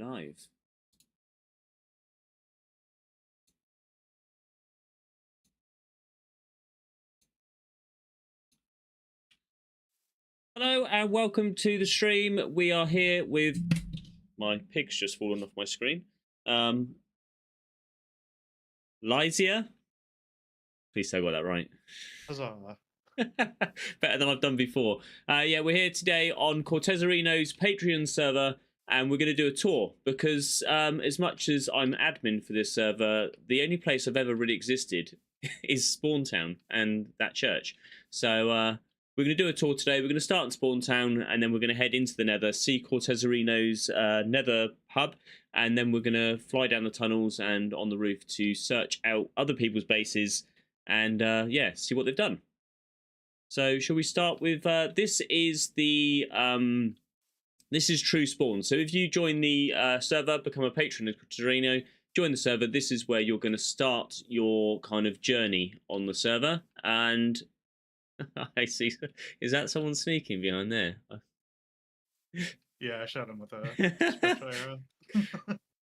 live. Hello and welcome to the stream. We are here with my pig's just fallen off my screen. Lysia. Please say I got that right. Huzzah. Better than I've done before. Yeah, we're here today on Cortezerino's Patreon server, and we're going to do a tour because as much as I'm admin for this server, the only place I've ever really existed is Spawn Town and that church. So we're going to do a tour today. We're going to start in Spawn Town, and then we're going to head into the Nether, see Cortezerino's Nether hub, and then we're going to fly down the tunnels and on the roof to search out other people's bases and yeah, see what they've done. So shall we start with this is the this is True Spawn. So if you join the server, become a patron of Cortezerino, join the server, this is where you're going to start your kind of journey on the server. And I see, is that someone sneaking behind there? Yeah, I shot him with a special arrow.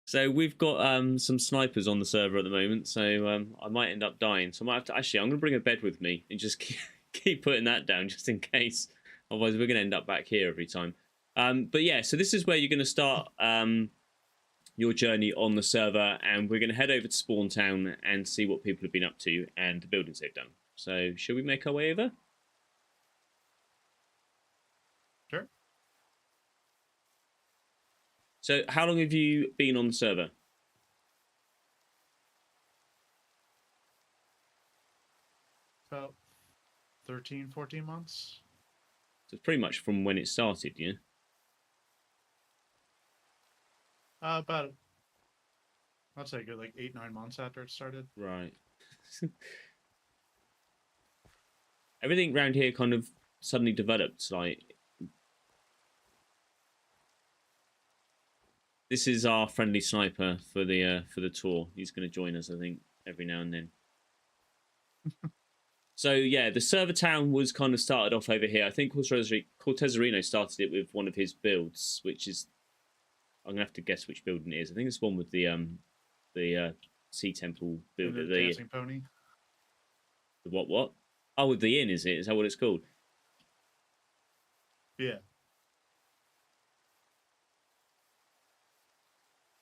So we've got some snipers on the server at the moment, so I might end up dying. So I might have to, actually, I'm going to bring a bed with me and just keep putting that down just in case. Otherwise, we're going to end up back here every time. But yeah, so this is where you're going to start your journey on the server, and we're going to head over to Spawn Town and see what people have been up to and the buildings they've done. So shall we make our way over? Sure. So how long have you been on the server? About 13, 14 months. So it's pretty much from when it started, yeah? About, I'd say good, like 8, 9 months after it started. Right. Everything around here kind of suddenly developed. Like, this is our friendly sniper for the tour. He's going to join us, I think, every now and then. So yeah, the server town was kind of started off over here. I think Cortezerino started it with one of his builds, which is, I'm gonna have to guess which building it is. I think it's one with the Sea Temple build. The dancing pony. The what? Oh, with the inn, is it? Is that what it's called? Yeah.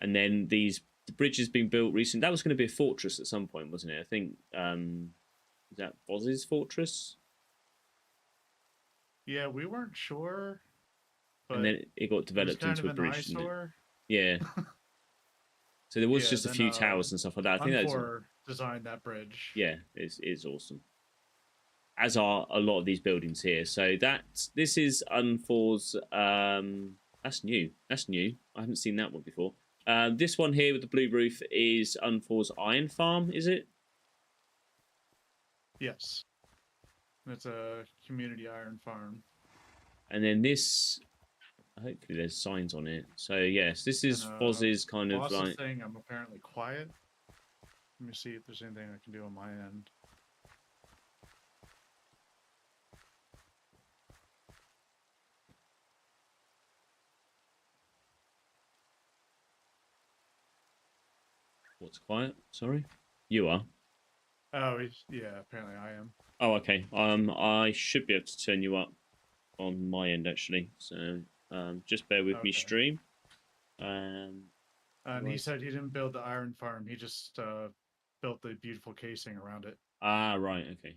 And then the bridge has been built recently. That was going to be a fortress at some point, wasn't it? I think is that Oz's fortress? Yeah, we weren't sure. But and then it got developed into a bridge. Yeah. So there was just a few towers and stuff like that. I think that's designed that bridge. Yeah, it's awesome. As are a lot of these buildings here. So this is Unfor's. That's new. That's new. I haven't seen that one before. This one here with the blue roof is Unfor's Iron Farm. Is it? Yes. It's a community iron farm. And then this, hopefully there's signs on it. So yes, this is Foz's kind of like saying I'm apparently quiet. Let me see if there's anything I can do on my end. What's quiet? Sorry? You are? Oh, yeah, apparently I am. Oh, okay. I should be able to turn you up on my end, actually. So, just bear with me, stream. And he said he didn't build the iron farm. He just built the beautiful casing around it. Ah, right. Okay.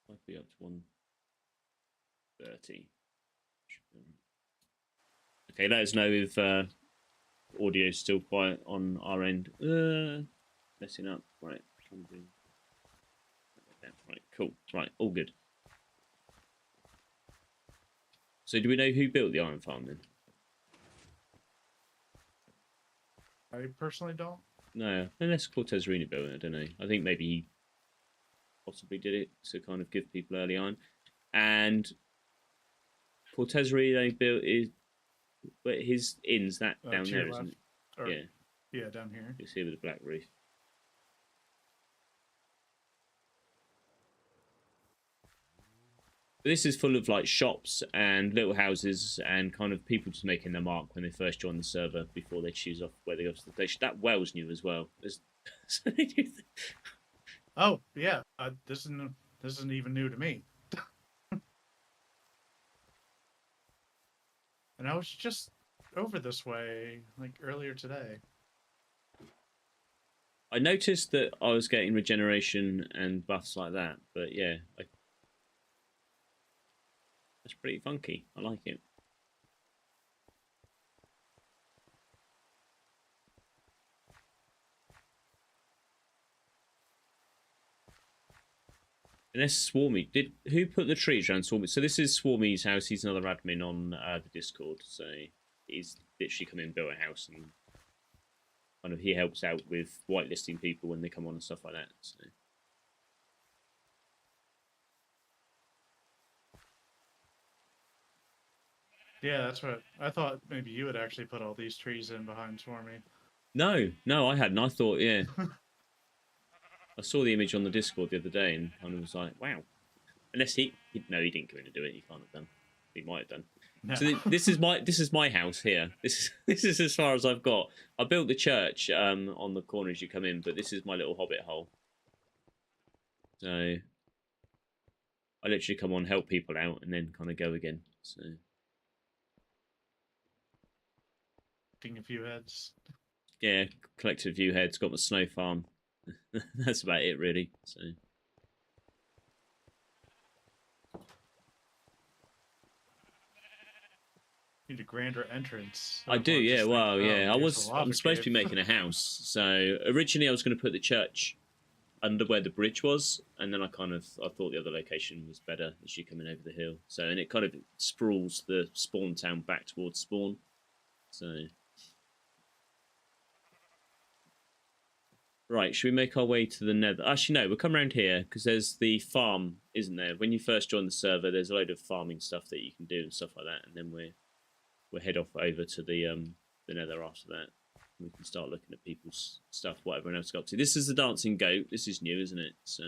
Might be up to 130. Okay, let us know if audio is still quiet on our end. Messing up. Right. Right, cool. Right, all good. So do we know who built the iron farm then? I personally don't. No, unless Cortezerino built it, I don't know. I think maybe he possibly did it to kind of give people early on. And Cortezerino built his inn's that down there, isn't it? Yeah. Yeah, down here. You see with the black roof. But this is full of like shops and little houses and kind of people just making their mark when they first join the server before they choose off where they go to the station. That well's new as well. There's so many new things. Oh yeah, this isn't even new to me. And I was just over this way like earlier today. I noticed that I was getting regeneration and buffs like that, but yeah, that's pretty funky. I like it. And this Swarmy. Who put the trees around Swarmy? So this is Swarmy's house. He's another admin on the Discord. So he's literally come in and built a house, and kind of he helps out with whitelisting people when they come on and stuff like that. So. Yeah, that's what I thought. Maybe you would actually put all these trees in behind Swarmy. No, I hadn't. I thought, yeah. I saw the image on the Discord the other day and kind of was like, wow. Unless no, he didn't go in to do it. He can't have done. He might have done. No. So this is my house here. This is as far as I've got. I built the church on the corner as you come in, but this is my little hobbit hole. So I literally come on, help people out, and then kind of go again. So a few heads. Yeah, collected a few heads. Got my snow farm. That's about it, really. So. Need a grander entrance. I do, yeah. Well, yeah. I'm supposed to be making a house. So originally I was going to put the church under where the bridge was, and then I thought the other location was better as you come in over the hill. So, and it kind of sprawls the spawn town back towards spawn. So. Right, should we make our way to the nether? Actually, no, we'll come around here, because there's the farm, isn't there? When you first join the server, there's a load of farming stuff that you can do and stuff like that, and then we'll head off over to the nether after that. We can start looking at people's stuff, what everyone else got up to. This is the dancing goat. This is new, isn't it? So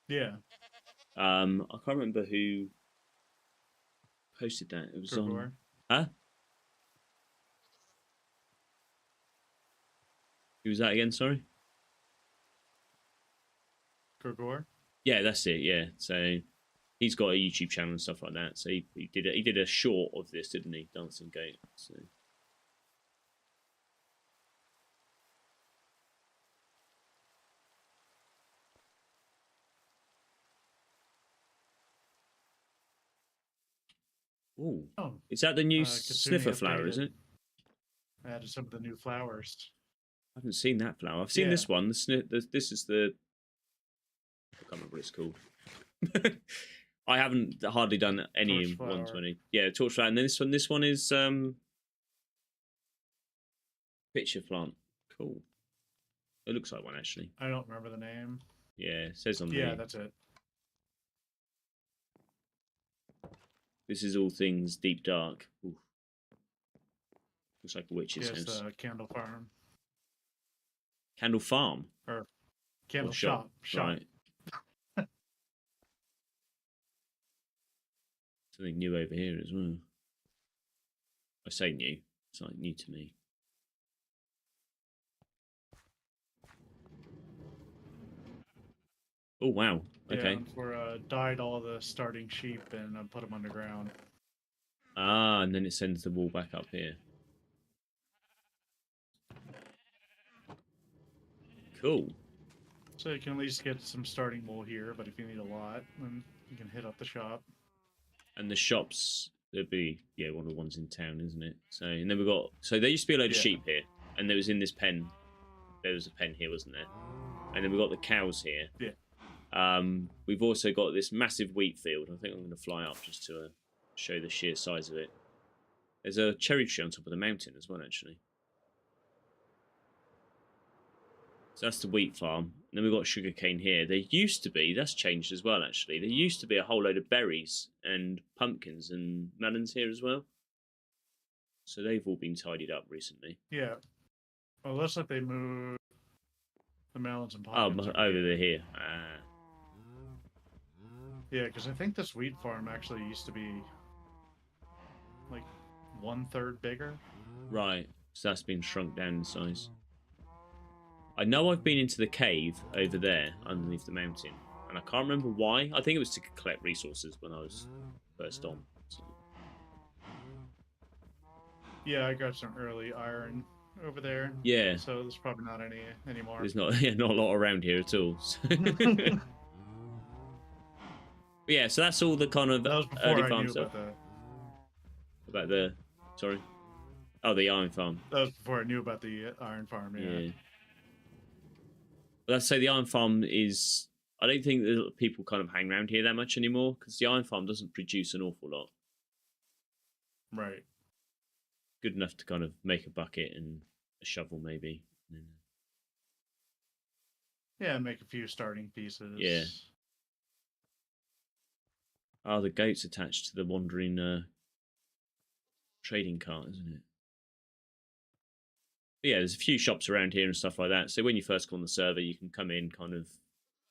yeah. I can't remember who posted that. It was on... Huh? Who was that again, sorry? Gregor? Yeah, that's it, yeah. So he's got a YouTube channel and stuff like that. So he did a short of this, didn't he? Dancing Goat. So. Ooh. Oh, is that the new sniffer flower, is it? Added some of the new flowers. I haven't seen that flower. I've seen this one. This is the... I can't remember what it's called. I haven't hardly done any in 120. Yeah, torch flower. And then this one is pitcher plant. Cool. It looks like one actually. I don't remember the name. Yeah, it says on Yeah, that's it. This is all things deep dark. Ooh. Looks like a witch's house. Yes, Candle Farm. Candle Farm? Or Candle Shop. Right. Something new over here as well. I say new. It's like new to me. Oh, wow. Okay. Yeah, we're dyed all the starting sheep and put them underground. Ah, and then it sends the wall back up here. Cool. So you can at least get some starting wool here, but if you need a lot, then you can hit up the shop. And the shops, there'd be, yeah, one of the ones in town, isn't it? So, and then we've got, so there used to be a load of sheep here, and there was in this pen, there was a pen here, wasn't there? And then we've got the cows here. Yeah. We've also got this massive wheat field. I think I'm going to fly up just to show the sheer size of it. There's a cherry tree on top of the mountain as well, actually. So that's the wheat farm. And then we've got sugarcane here. There used to be, that's changed as well, actually. There used to be a whole load of berries and pumpkins and melons here as well. So they've all been tidied up recently. Yeah. Well, it looks like they moved the melons and pumpkins. Oh, over here. Yeah, because I think this wheat farm actually used to be like 1/3 bigger. Right, so that's been shrunk down in size. I know I've been into the cave over there underneath the mountain, and I can't remember why. I think it was to collect resources when I was first on. So. Yeah, I got some early iron over there. Yeah, So there's probably not any anymore. there's not not a lot around here at all. So. Yeah, so that's all the kind of That was before early I farm knew stuff. about that. About the, sorry, oh, the iron farm. That was before I knew about the iron farm. Yeah. But let's say the iron farm is. I don't think that people kind of hang around here that much anymore because the iron farm doesn't produce an awful lot. Right. Good enough to kind of make a bucket and a shovel, maybe. Yeah, make a few starting pieces. Yeah. Oh, the goat's attached to the wandering trading cart, isn't it? But yeah, there's a few shops around here and stuff like that. So when you first come on the server, you can come in, kind of,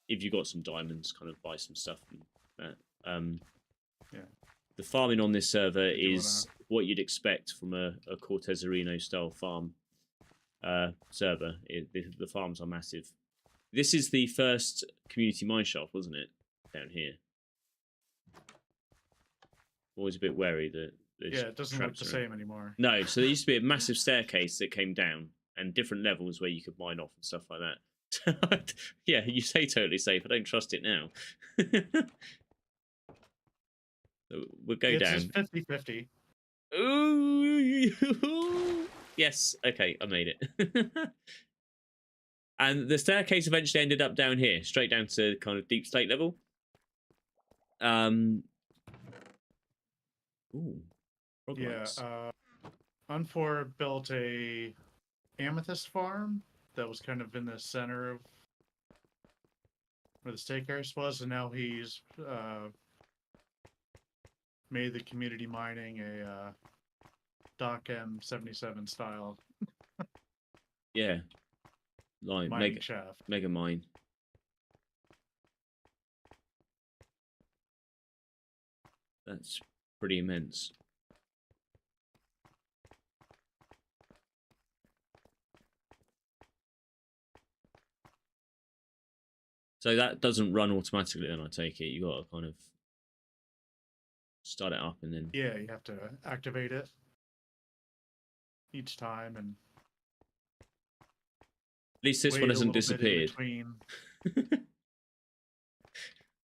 if you've got some diamonds, kind of buy some stuff and that. Yeah. The farming on this server is what you'd expect from a Cortezerino style farm server. The farms are massive. This is the first community mine shaft, wasn't it? Down here. Always a bit wary that yeah, it doesn't look the same anymore. No, so there used to be a massive staircase that came down and different levels where you could mine off and stuff like that. Yeah, you say totally safe. I don't trust it now. So we'll go down. It's 50-50. Ooh, yes. Okay, I made it. And the staircase eventually ended up down here, straight down to kind of deep slate level. Ooh. Yeah. Unfor built a amethyst farm that was kind of in the center of where the steakhouse was, and now he's made the community mining a Doc M77 style. Yeah. Like mining shaft. Mega mine. That's pretty immense. So that doesn't run automatically then, I take it. You got to kind of start it up and then... Yeah, you have to activate it each time and... At least this one hasn't disappeared.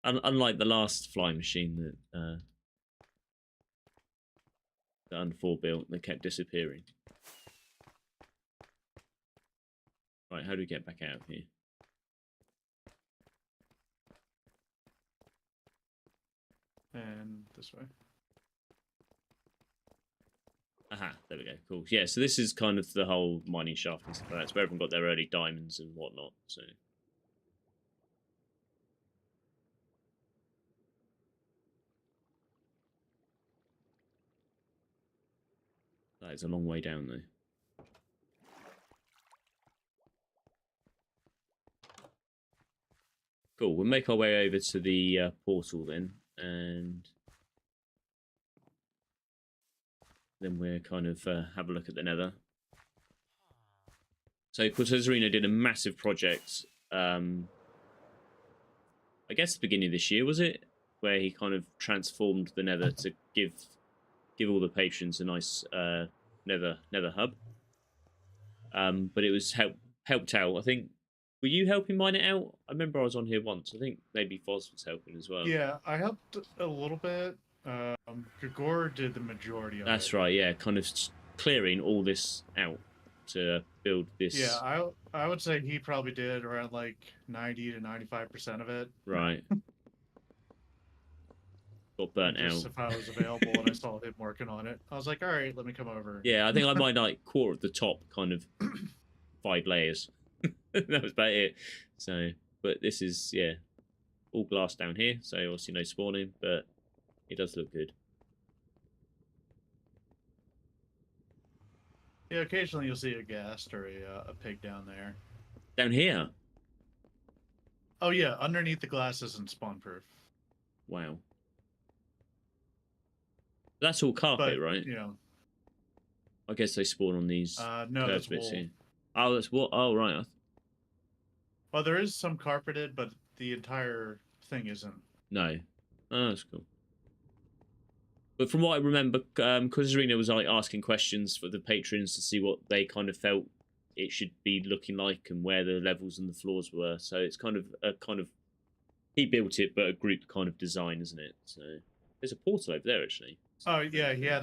Unlike the last flying machine that Unfor built, they kept disappearing. Right, how do we get back out of here? And this way. Aha, there we go. Cool. Yeah, so this is kind of the whole mining shaft and stuff like that. It's where everyone got their early diamonds and whatnot. So that is a long way down though. Cool. We'll make our way over to the portal then, and then we'll kind of have a look at the nether. So Cortezerino did a massive project, I guess the beginning of this year, was it? Where he kind of transformed the nether to give all the patrons a nice nether hub. But it was helped out, I think. Were you helping mine it out? I remember I was on here once. I think maybe Foz was helping as well. Yeah, I helped a little bit. Gregor did the majority of it. That's right, yeah. Kind of clearing all this out to build this. Yeah, I would say he probably did around like 90 to 95% of it. Right. Got burnt out. If I was available and I saw him working on it, I was like, all right, let me come over. Yeah, I think I might like core at the top, kind of 5 layers. That was about it. So, but this is, yeah, all glass down here, so obviously no spawning, but it does look good. Yeah, occasionally you'll see a ghast or a pig down there. Down here? Oh yeah, underneath the glass isn't spawn proof. Wow. That's all carpet, But right? you know, I guess they spawn on these no, curved that's bits wool. here. Oh, that's what? Oh, right. Well, there is some carpeted, but the entire thing isn't. No. Oh, that's cool. But from what I remember, Cortezerino was like asking questions for the patrons to see what they kind of felt it should be looking like and where the levels and the floors were. So it's kind of a he built it, but a group kind of design, isn't it? So there's a portal over there actually. Oh yeah, he had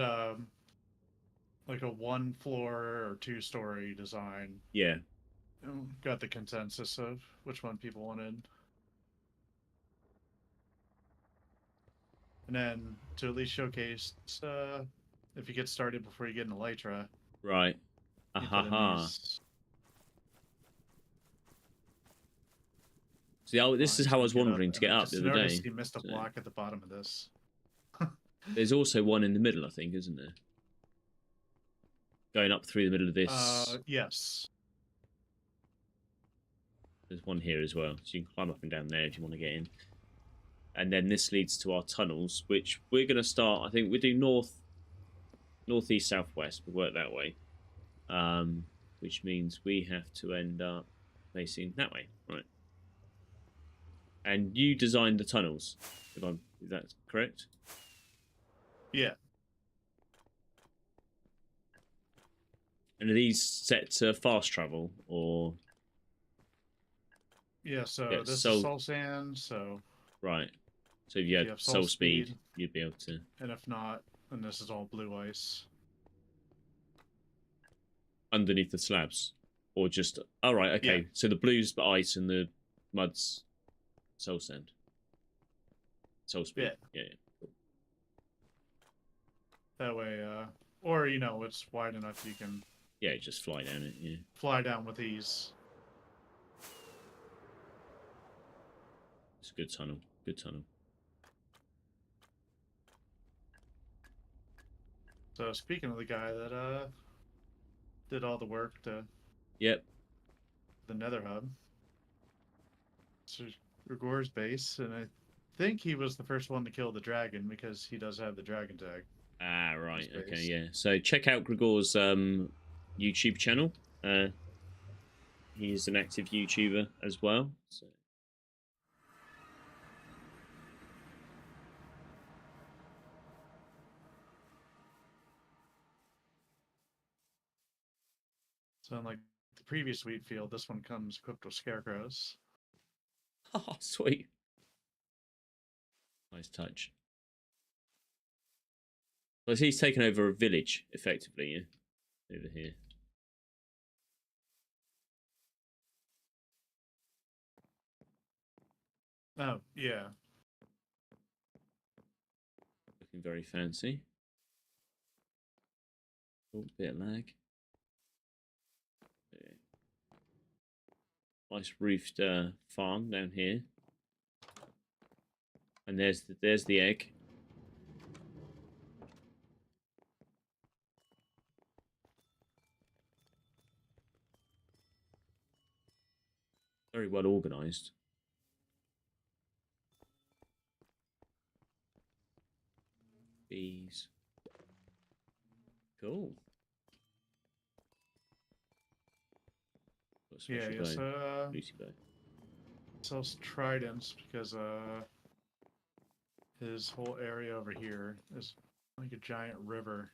like a 1 floor or 2 story design. Yeah. Got the consensus of which one people wanted. And then to at least showcase if you get started before you get into Elytra, Right. you put in Ahaha. these. See, this is how I was Get up, wondering to get and I up the just other noticed day. you missed a So, block at the bottom of this. there's also one in the middle, I think, isn't there? Going up through the middle of this. Yes. There's one here as well, so you can climb up and down there if you want to get in. And then this leads to our tunnels, which we're going to start. I think we do northeast, southwest. We work that way, which means we have to end up facing that way, right? And you designed the tunnels, if that's correct. Yeah. And are these set to fast travel or? Yeah. So Yeah, this is soul sand. So right. So if you had have soul speed, you'd be able to. and if not, then this is all blue ice. Underneath the slabs, or just all right. Okay, Yeah. so the blue's the ice and the mud's soul sand. Soul speed. Yeah. That way, or you know, it's wide enough you can. Yeah, just fly down it. Yeah. Fly down with ease. It's a good tunnel. Good tunnel. So speaking of the guy that did all the work to. Yep. The Nether Hub. It's Rigor's base, and I think he was the first one to kill the dragon because he does have the dragon tag. Ah, right. Okay, yeah. So check out Gregor's YouTube channel. He's an active YouTuber as well. So. So unlike the previous wheat field, this one comes equipped with scarecrows. Oh, sweet. Nice touch. Well, he's taken over a village, effectively, yeah? Over here. Oh, yeah. Looking very fancy. Oh, bit of lag. Okay. Nice roofed farm down here. And there's the egg. Very well organised. Bees. Cool. Yeah, yes. Lucy bow. Sells tridents because his whole area over here is like a giant river.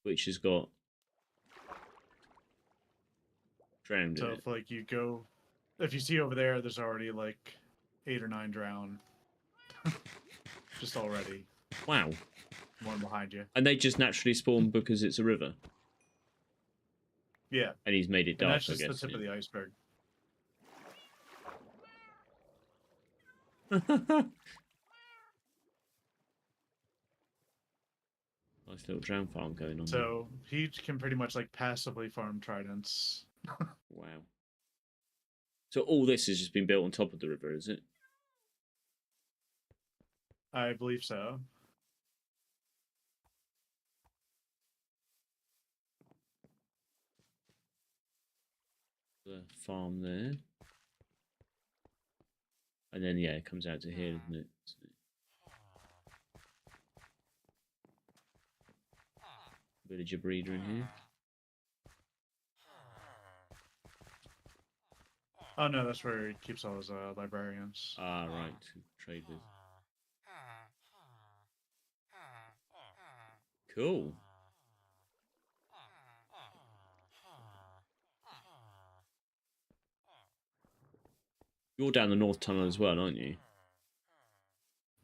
Which has got drowned in So it. if like you go, if you see over there, there's already like 8 or 9 drowned. Just already. Wow. One behind you. And they just naturally spawn because it's a river. Yeah. And he's made it dark, And that's just I guess. the tip of the iceberg. Nice little drown farm going on. So he can pretty much like passively farm tridents. Wow. So all this has just been built on top of the river, is it? I believe so. the farm there. And then, yeah, it comes out to here, doesn't it? So... Villager breeder in here. Oh no, that's where he keeps all his librarians. Ah, right. Trade with. Cool. You're down the north tunnel as well, aren't you?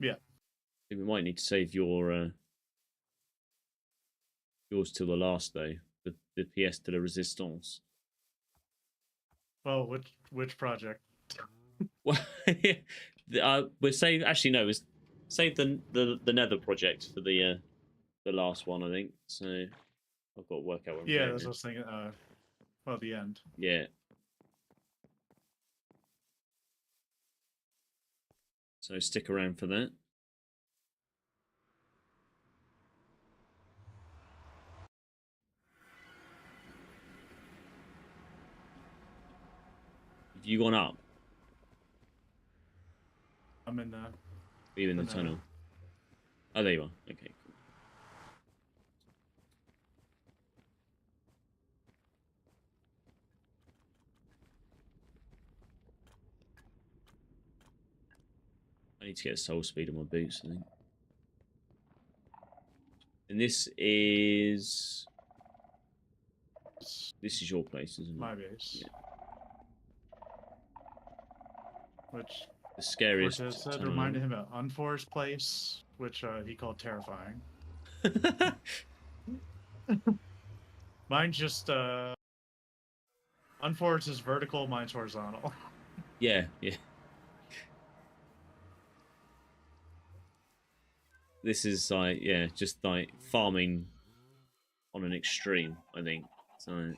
Yeah. I think we might need to save your yours till the last though. The pièce de la résistance. Well, which project? Well, we're save. Actually, no, it's save the Nether project for the last one, I think. So I've got to work out what I'm Yeah, doing that's now. what I was thinking. Well, the end. Yeah. So stick around for that. Have you gone up? I'm in the. Are you in the tunnel? Oh, there you are. Okay, cool. I need to get a soul speed on my boots, I think. And this is your place, isn't it? My base. Yeah. Which The scariest Cortez said tunnel. reminded him of Unfor's place, which he called terrifying. Mine's just Unfor's is vertical, mine's horizontal. Yeah, yeah. This is like, yeah, just like farming on an extreme, I think. So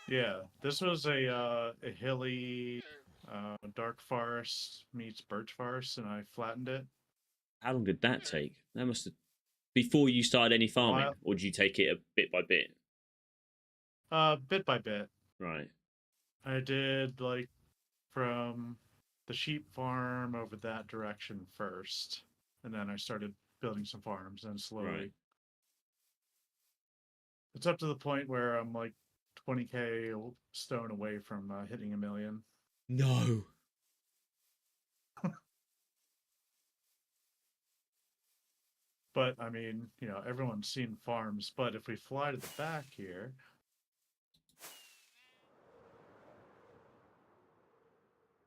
Yeah, this was a hilly dark forest meets birch forest, and I flattened it. how long did that take? That must have before you started any farming, or did you take it a bit by bit? Bit by bit. Right. I did like from the sheep farm over that direction first, and then I started building some farms, and slowly. Right. It's up to the point where I'm like 20k stone away from hitting 1 million. No. But I mean, you know, everyone's seen farms. But if we fly to the back here,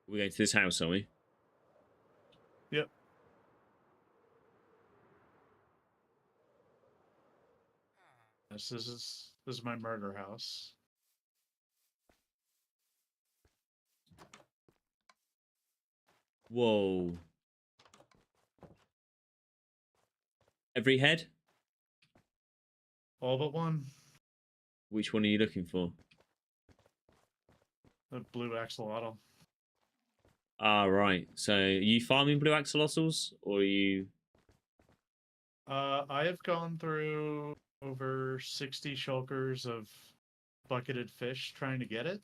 We're going to this house, are we? yep. This is my murder house. Whoa. Every head? All but one. Which one are you looking for? The blue axolotl. Ah, right. So, are you farming blue axolotls, or are you? I have gone through over 60 shulkers of bucketed fish trying to get it.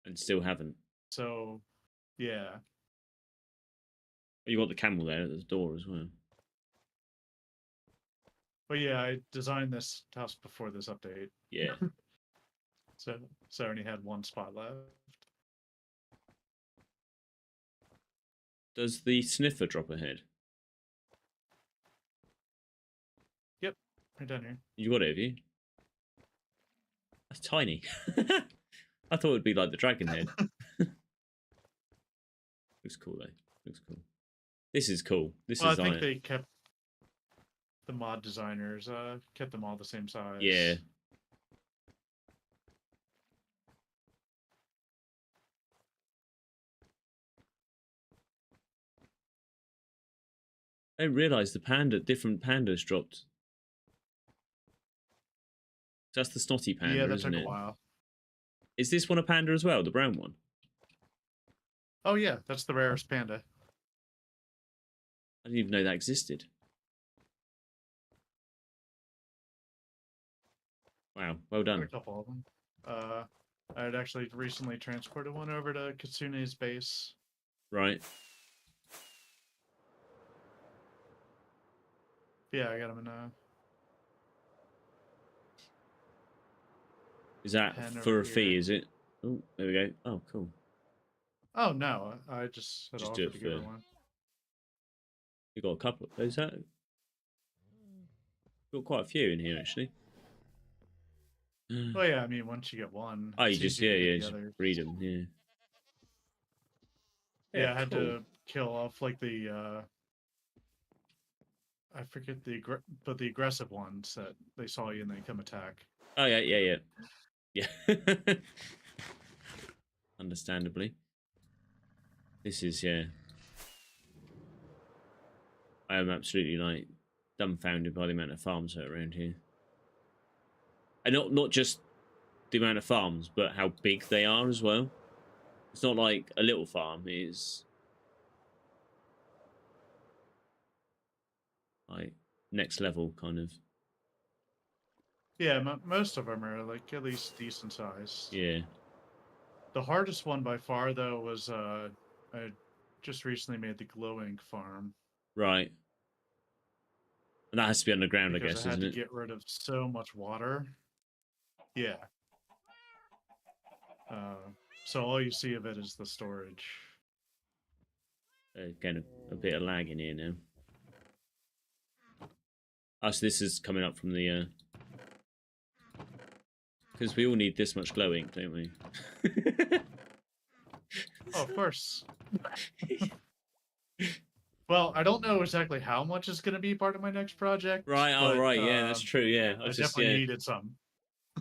And still haven't. So, yeah. You got the camel there at the door as well. But yeah, I designed this house before this update. Yeah. So I only had one spot left. Does the sniffer drop a head? Yep, right down here. You got it, have you? That's tiny. I thought it would be like the dragon head. Looks cool though. Looks cool. This is cool. This Well, is I think like... they kept the mod designers kept them all the same size. Yeah. I didn't realise different pandas dropped. That's the snotty panda, Yeah, that isn't took it? a while. Is this one a panda as well, the brown one? Oh yeah, that's the rarest panda. I didn't even know that existed. Wow, well Got a done. couple of them. I had actually recently transported one over to Kitsune's base. Right. Yeah, I got him in a Is that pen for over a fee, here. is it? Oh, there we go. Oh, cool. Oh no, I just had Just do offered it to give her for... one. You got a couple. Is that... Got quite a few in here, actually. Oh yeah, I mean once you get one, Oh, you it's just... easier Yeah, to get yeah, the just others. breed them, yeah. Yeah, Yeah, I had cool. to kill off like the I forget but the aggressive ones that they saw you and they come attack. Oh, yeah, yeah, yeah. Yeah. Understandably. This is, yeah. I am absolutely, like, dumbfounded by the amount of farms that are around here. And not just the amount of farms, but how big they are as well. It's not like a little farm. It's like next level, kind of. Yeah, most of them are like at least decent sized. Yeah. The hardest one by far though was I just recently made the glow ink farm Right. And that has to be underground, I because I guess, had isn't to it? get rid of so much water. Yeah. So all you see of it is the storage. Again, a bit of lag in here now. Oh, so this is coming up from the... Because we all need this much glow ink, don't we? Oh, of course. Well, I don't know exactly how much is going to be part of my next project, Right, oh, but right, yeah, that's true, yeah. I just, definitely yeah, needed some.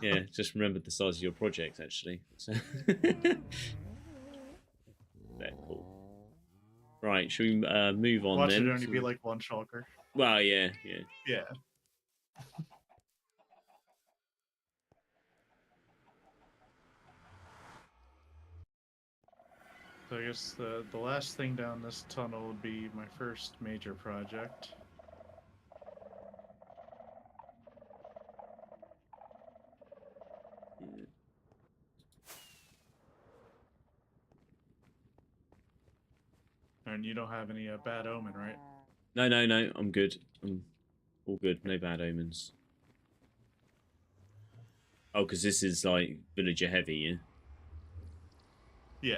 yeah, just remembered the size of your project, actually. So... Very cool. Right, should we move on Watch it then? only be like one shulker. Well, yeah, yeah. Yeah. So I guess the last thing down this tunnel would be my first major project. Yeah. And you don't have any bad omen, right? No, no, no, I'm good. I'm all good. No bad omens. Oh, because this is like villager heavy, yeah? Yeah.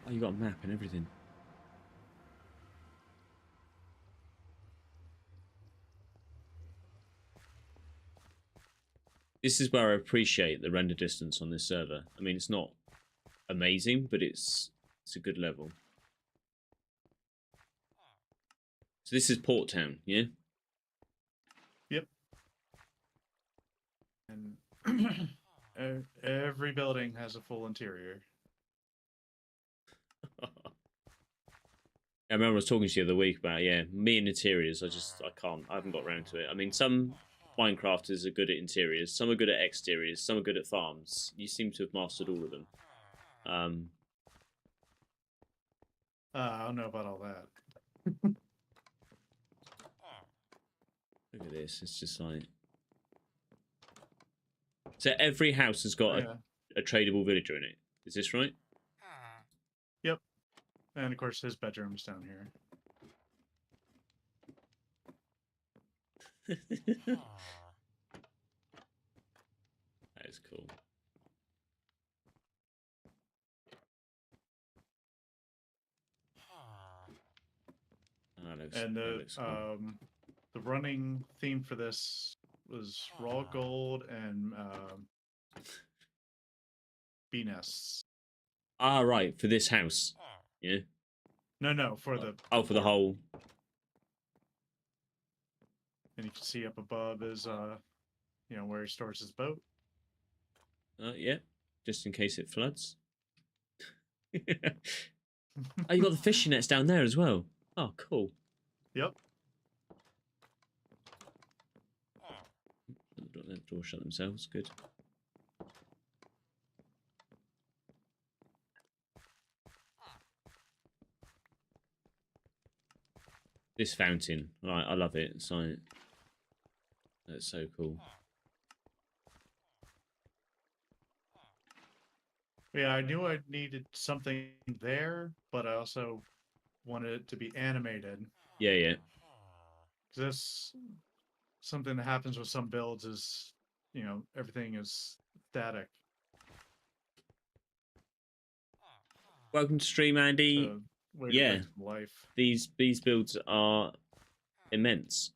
Oh, you got a map and everything. This is where I appreciate the render distance on this server. I mean, it's not amazing, but it's a good level. So this is Port Town, yeah? Yep. And every building has a full interior. I remember I was talking to you the other week about, yeah, me and interiors, I haven't got around to it. I mean, some Minecrafters are good at interiors, some are good at exteriors, some are good at farms. You seem to have mastered all of them. I don't know about all that. Look at this, it's just like... So every house has got a tradable villager in it. Is this right? Yep. And of course his bedroom's down here. That is cool. And that looks cool. the running theme for this was raw gold and bee nests. Ah, right, for this house. Yeah. No, for the For the whole. And you can see up above is where he stores his boat. Yeah, just in case it floods. Oh, you got the fishing nets down there as well. Oh, cool. Yep. Don't let the door shut themselves. Good. This fountain, right? I love it. It's like That's so cool. Yeah, I knew I needed something there, but I also wanted it to be animated. Yeah, yeah. This something that happens with some builds is, everything is static. Welcome to stream, Andy. So way to Yeah, bring some life. these builds are immense.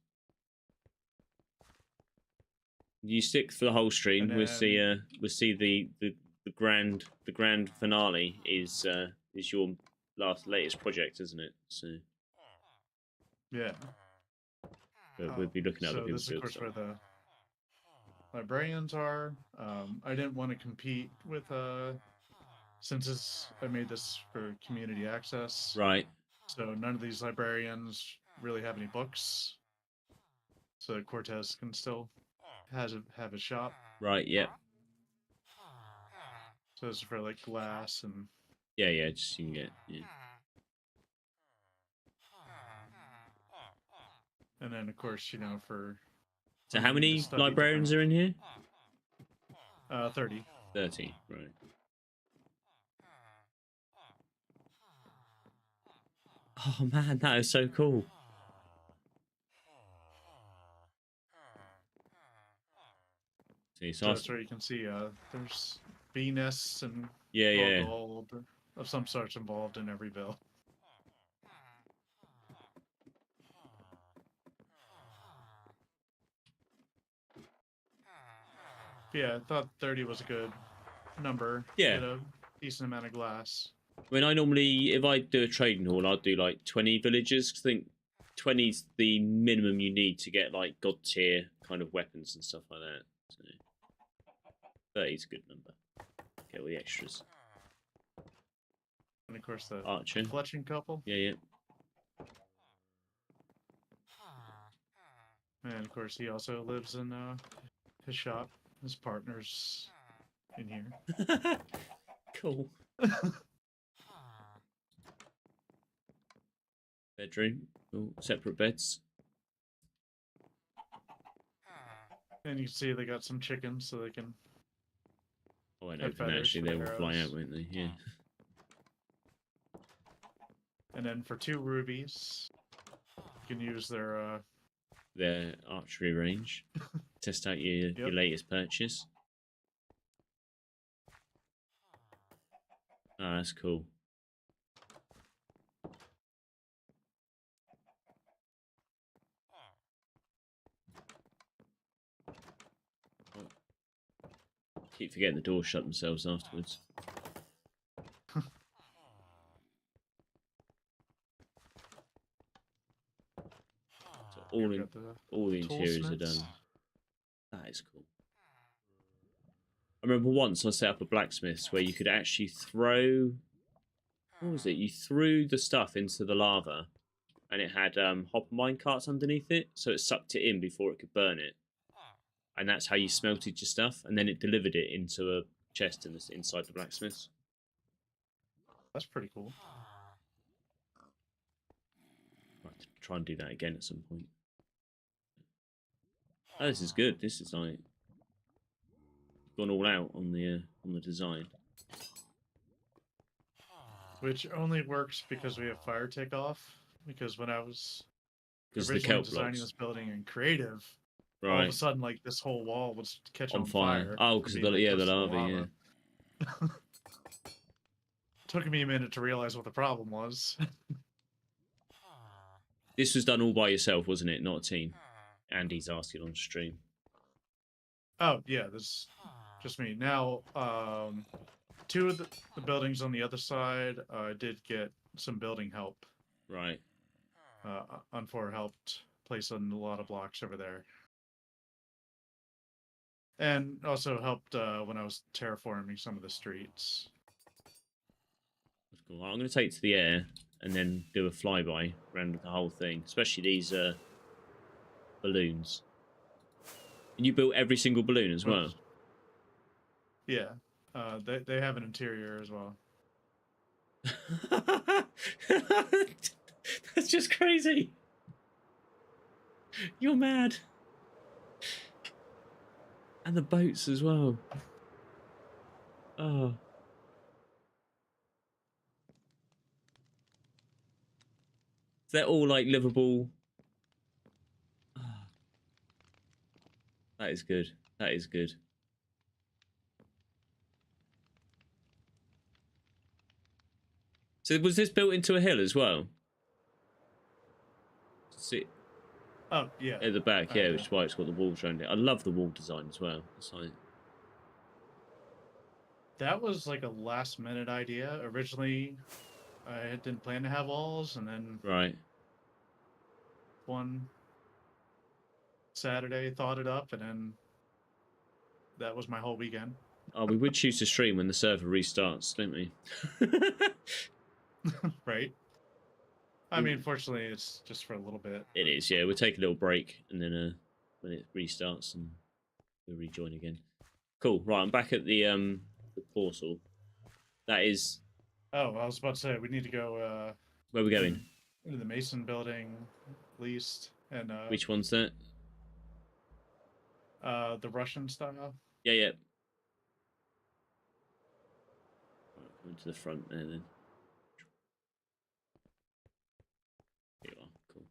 You stick for the whole stream. And We'll see. then, We'll see the grand finale is your latest project, isn't it? So yeah. but we'll be looking at other So this people's is, of builds. course, where the librarians are. I didn't want to compete with, since I made this for community access. Right. So none of these librarians really have any books. So Cortez can still have a shop. Right. Yep. So this is for like glass and Yeah. Yeah. Just you can get. Yeah. and then of course for. So how many librarians are in here? 30. 30. Right. Oh man, that is so cool. See, So that's where you can see there's bee nests and yeah. gold of some sorts involved in every bill. Yeah, I thought 30 was a good number. Yeah. Get a decent amount of glass. I mean, I normally, if I do a trading hall, I'll do like 20 villagers. I think 20 is the minimum you need to get like god tier kind of weapons and stuff like that. So 30 is a good number. Get all the extras. And of course the Archer. fletching couple. Yeah. And of course he also lives in his shop. His partner's in here. Cool. Bedroom. Oh, separate beds. And you can see they got some chickens so they can. Oh, I know. And actually, they will fly out, won't they? Yeah. And then for 2 rubies, you can use their archery range. Test out your latest purchase. Oh, that's cool. Keep forgetting the doors shut themselves afterwards. So all the interiors are done. That is cool. I remember once I set up a blacksmith's where you could actually throw. What was it? You threw the stuff into the lava, and it had hopper mine carts underneath it, so it sucked it in before it could burn it. And that's how you smelted your stuff, and then it delivered it into a chest inside the blacksmith's. That's pretty cool. I'll have to try and do that again at some point. Oh, this is good. This is like gone all out on the design. Which only works because we have fire takeoff. Because when I was originally designing this building in creative, right, all of a sudden like this whole wall was catching on fire. Oh, because of the lava. Yeah. Took me a minute to realize what the problem was. This was done all by yourself, wasn't it? Not a team. Andy's asking on stream. Oh yeah, this just me. Now, 2 of the buildings on the other side, I did get some building help. Right. Unfor helped place a lot of blocks over there. And also helped when I was terraforming some of the streets. That's cool. I'm going to take to the air and then do a flyby around the whole thing, especially these balloons. And you built every single balloon as well? Yeah. They have an interior as well. That's just crazy. You're mad. And the boats as well. Oh. They're all like livable. That is good. That is good. So was this built into a hill as well? See Oh yeah. at the back, yeah, which is why it's got the walls around it. I love the wall design as well. It's like... That was like a last minute idea. Originally, I didn't plan to have walls, and then Right. one Saturday thought it up, and then that was my whole weekend. Oh, we would choose to stream when the server restarts, don't we? Right. I mean, fortunately, it's just for a little bit. It is, yeah. We'll take a little break, and then when it restarts, and we'll rejoin again. Cool. Right, I'm back at the portal. That is... Oh, I was about to say we need to go. Where are we going? Into the Mason building, at least, and Which one's that? the Russian style. Yeah, yeah. Right, going to the front there then. Here you are. Cool.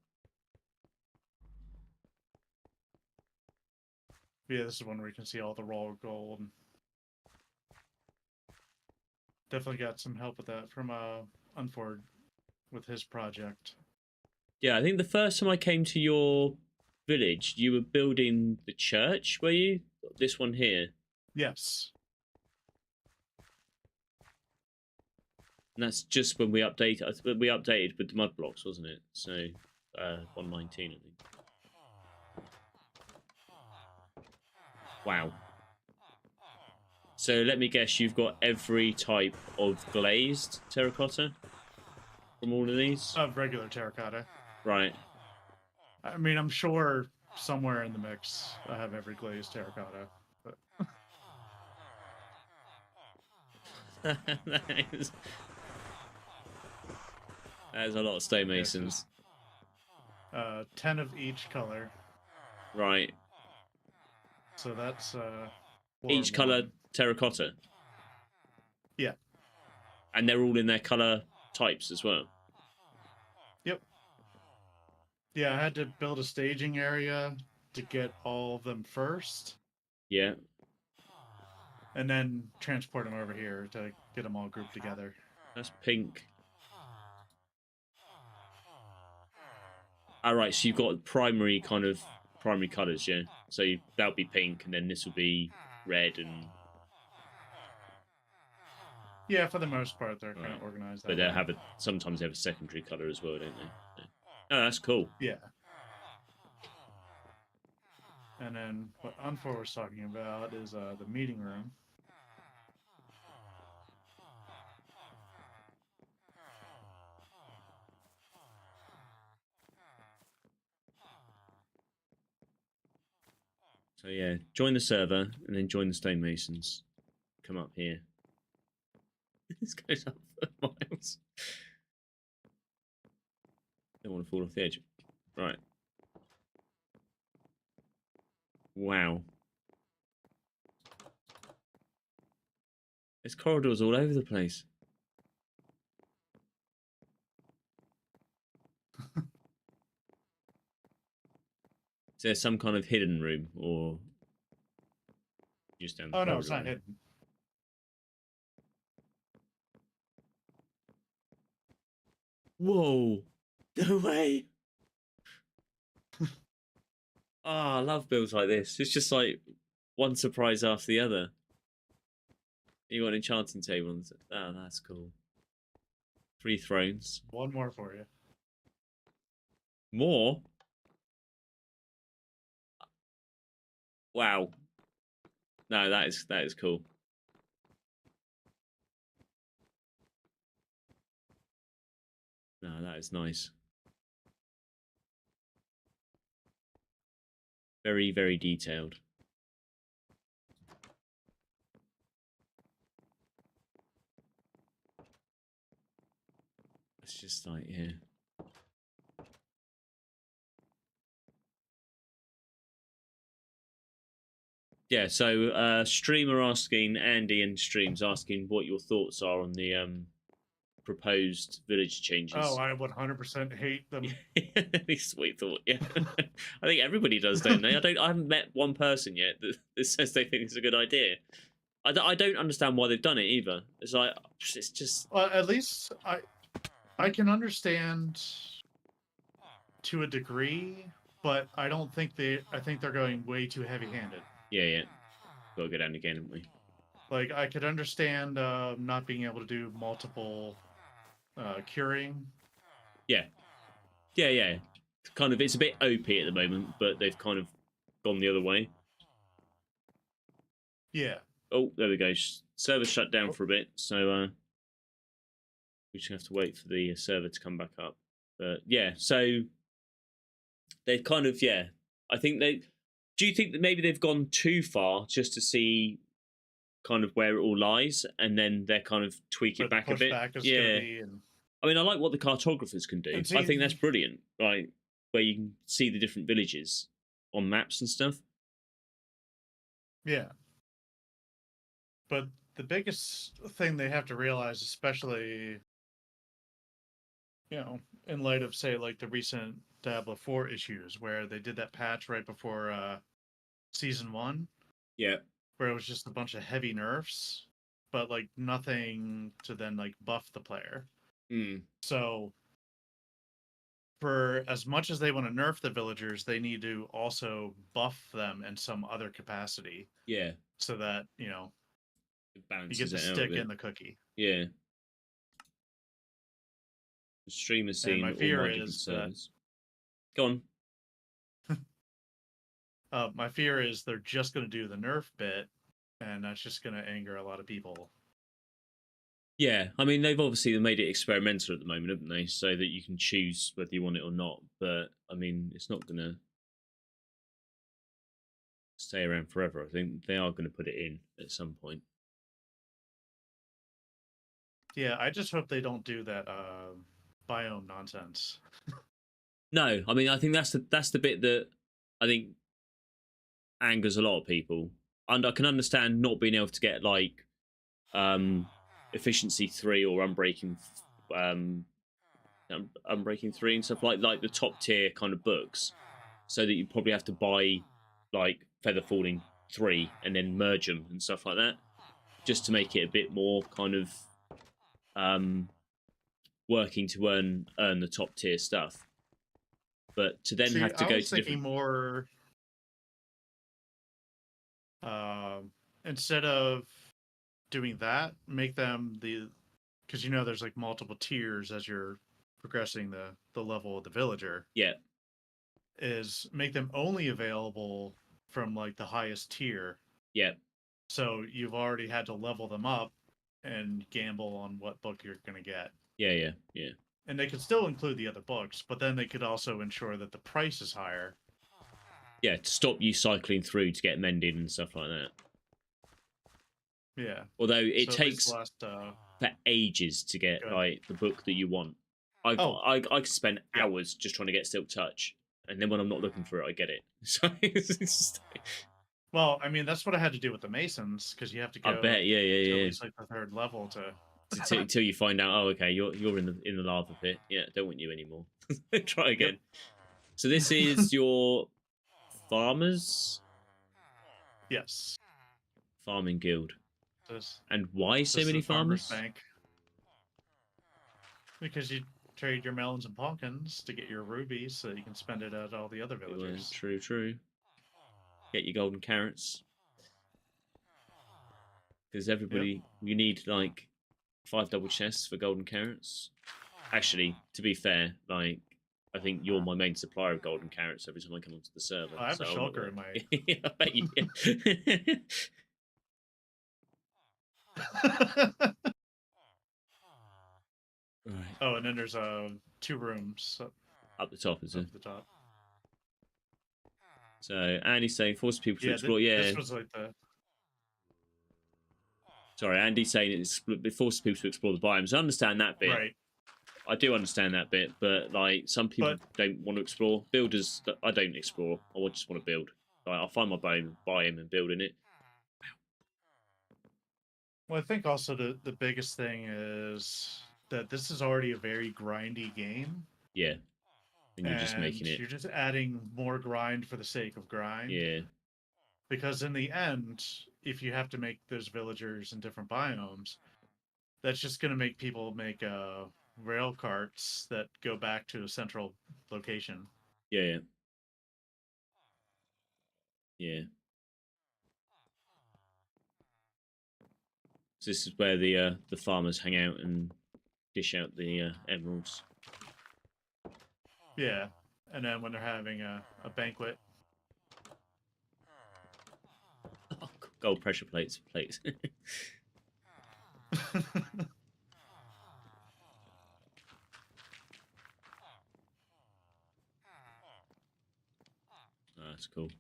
Yeah, this is one where you can see all the raw gold. Definitely got some help with that from Unford with his project. Yeah, I think the first time I came to your village, you were building the church, were you? This one here. Yes. And that's just when we updated. We updated with the mud blocks, wasn't it? So, 119, I think. Wow. So let me guess, you've got every type of glazed terracotta from all of these? Of regular terracotta. Right. I mean, I'm sure somewhere in the mix I have every glazed terracotta. But... that is a lot of stonemasons. 10 of each color. Right. So that's each color terracotta. Yeah. And they're all in their color types as well. Yep. Yeah, I had to build a staging area to get all of them first. Yeah. And then transport them over here to get them all grouped together. That's pink. Alright, so you've got primary colours, yeah? So that'll be pink, and then this will be red and... Yeah, for the most part, they're kind of organized that But they way. sometimes they have a secondary colour as well, don't they? Oh, that's cool. Yeah. And then what Unfor was talking about is the meeting room. So yeah, join the server, and then join the stonemasons. Come up here. This goes up for miles. Don't want to fall off the edge. Right. Wow. There's corridors all over the place. Is there some kind of hidden room, or just down the Oh no, it's not line? hidden. Whoa! No way! Oh, I love builds like this. It's just like one surprise after the other. You got an enchanting table. Oh, that's cool. 3 thrones. One more for you. More? Wow. No, that is cool. No, that is nice. Very, very detailed. It's just like, yeah. Yeah, so streamer asking, Andy and streams asking what your thoughts are on the proposed village Oh, changes. I 100% hate them. Sweet thought, yeah. I think everybody does, don't they? I haven't met one person yet that says they think it's a good idea. I don't understand why they've done it either. It's like it's just Well, at least I can understand to a degree, but I don't think I think they're going way too heavy-handed. yeah. Gotta go down again, haven't we? Like I could understand not being able to do multiple curing. Yeah. Kind of, it's a bit OP at the moment, but they've kind of gone the other way. Yeah. Oh, there we go. Server shut down Oh. for a bit, so we just have to wait for the server to come back up. But yeah, so they've kind of I think they. Do you think that maybe they've gone too far just to see kind of where it all lies, and then they're kind of tweak it back a bit? Yeah. I mean, I like what the cartographers can do. I think that's brilliant, right? Where you can see the different villages on maps and stuff. Yeah. But the biggest thing they have to realize, especially, in light of, say, like the recent Diablo 4 issues, where they did that patch right before Season 1. Yeah. Where it was just a bunch of heavy nerfs, but, like, nothing to then, like, buff the player. So, for as much as they want to nerf the villagers, they need to also buff them in some other capacity. Yeah. So that, it balances you get the stick in the cookie. Yeah. The streamer's seen all my different concerns. Go on. My fear is they're just going to do the nerf bit, and that's just going to anger a lot of people. Yeah, I mean, they've obviously made it experimental at the moment, haven't they? So that you can choose whether you want it or not. But, I mean, it's not going to stay around forever. I think they are going to put it in at some point. Yeah, I just hope they don't do that biome nonsense. No, I mean, I think that's the bit that I think angers a lot of people. And I can understand not being able to get, like, efficiency 3 or unbreaking 3 and stuff like the top tier kind of books, so that you probably have to buy like Feather Falling 3 and then merge them and stuff like that, just to make it a bit more kind of working to earn the top tier stuff. But to then have to go to different more instead of doing that, make them because there's like multiple tiers as you're progressing the level of the villager. Yeah. Is make them only available from like the highest tier. Yeah. So you've already had to level them up and gamble on what book you're going to get. Yeah. And they could still include the other books, but then they could also ensure that the price is higher. Yeah, to stop you cycling through to get mended and stuff like that. Yeah. Although it takes for ages to get like the book that you want. I could spend hours just trying to get Silk Touch, and then when I'm not looking for it, I get it. So it's well, I mean, that's what I had to do with the Masons, because you have to go. I bet, yeah. At least like the 3rd level until you find out. Oh, okay, you're in the lava pit. Yeah, don't want you anymore. Try again. Yep. So this is your farmers. Yes. Farming guild. And why so many farmers? Bank. Because you trade your melons and pumpkins to get your rubies, so you can spend it at all the other villagers. True. Get your golden carrots. Because everybody, you need like 5 double chests for golden carrots. Actually, to be fair, like I think you're my main supplier of golden carrots every time I come onto the server. I have a shulker in my. I bet you. Right. Oh, and then there's 2 rooms up the top, is it? Up the top. So Andy's saying force people to explore. This was like the. Sorry, Andy's saying it forces people to explore the biomes. I understand that bit. Right. I do understand that bit, but like some people don't want to explore. Builders, I don't explore. I just want to build. Like, I'll find my biome and build in it. Well, I think also the biggest thing is that this is already a very grindy game, Yeah, and you're just making and it. you're just adding more grind for the sake of grind. Yeah, Because in the end, if you have to make those villagers in different biomes, that's just going to make people make rail carts that go back to a central location. yeah, yeah. So this is where the farmers hang out and dish out the emeralds. Yeah, and then when they're having a banquet. Oh, gold pressure plates. Oh, that's cool.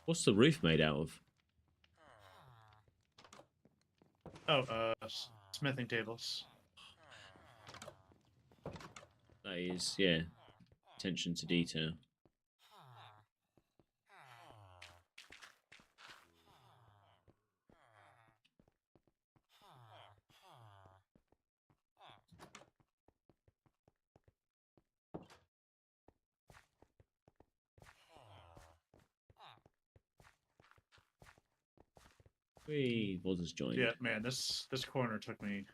What's the roof made out of? Oh, smithing tables. That is, yeah, attention to detail. Whee, Woz's joined. Yeah, man, this corner took me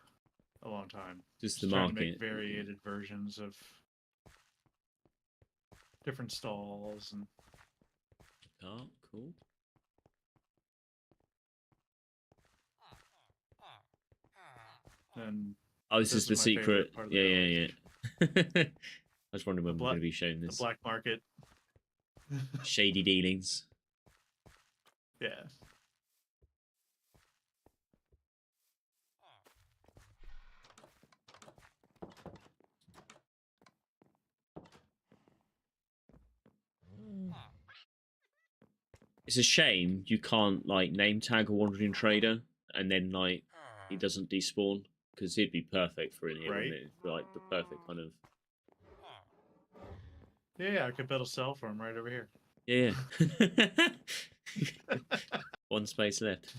a long time. Just the trying to market. make variated versions of different stalls and. Oh, cool. And oh, this is the my favorite secret. part of the Yeah. I was wondering when we're going to be showing the this. black market. Shady dealings. Yeah. It's a shame you can't like name tag a wandering trader and then like he doesn't despawn, because he'd be perfect for in here, Right. wouldn't it? Like the perfect kind of. Yeah, I could build a cell for him right over here. Yeah. One space left.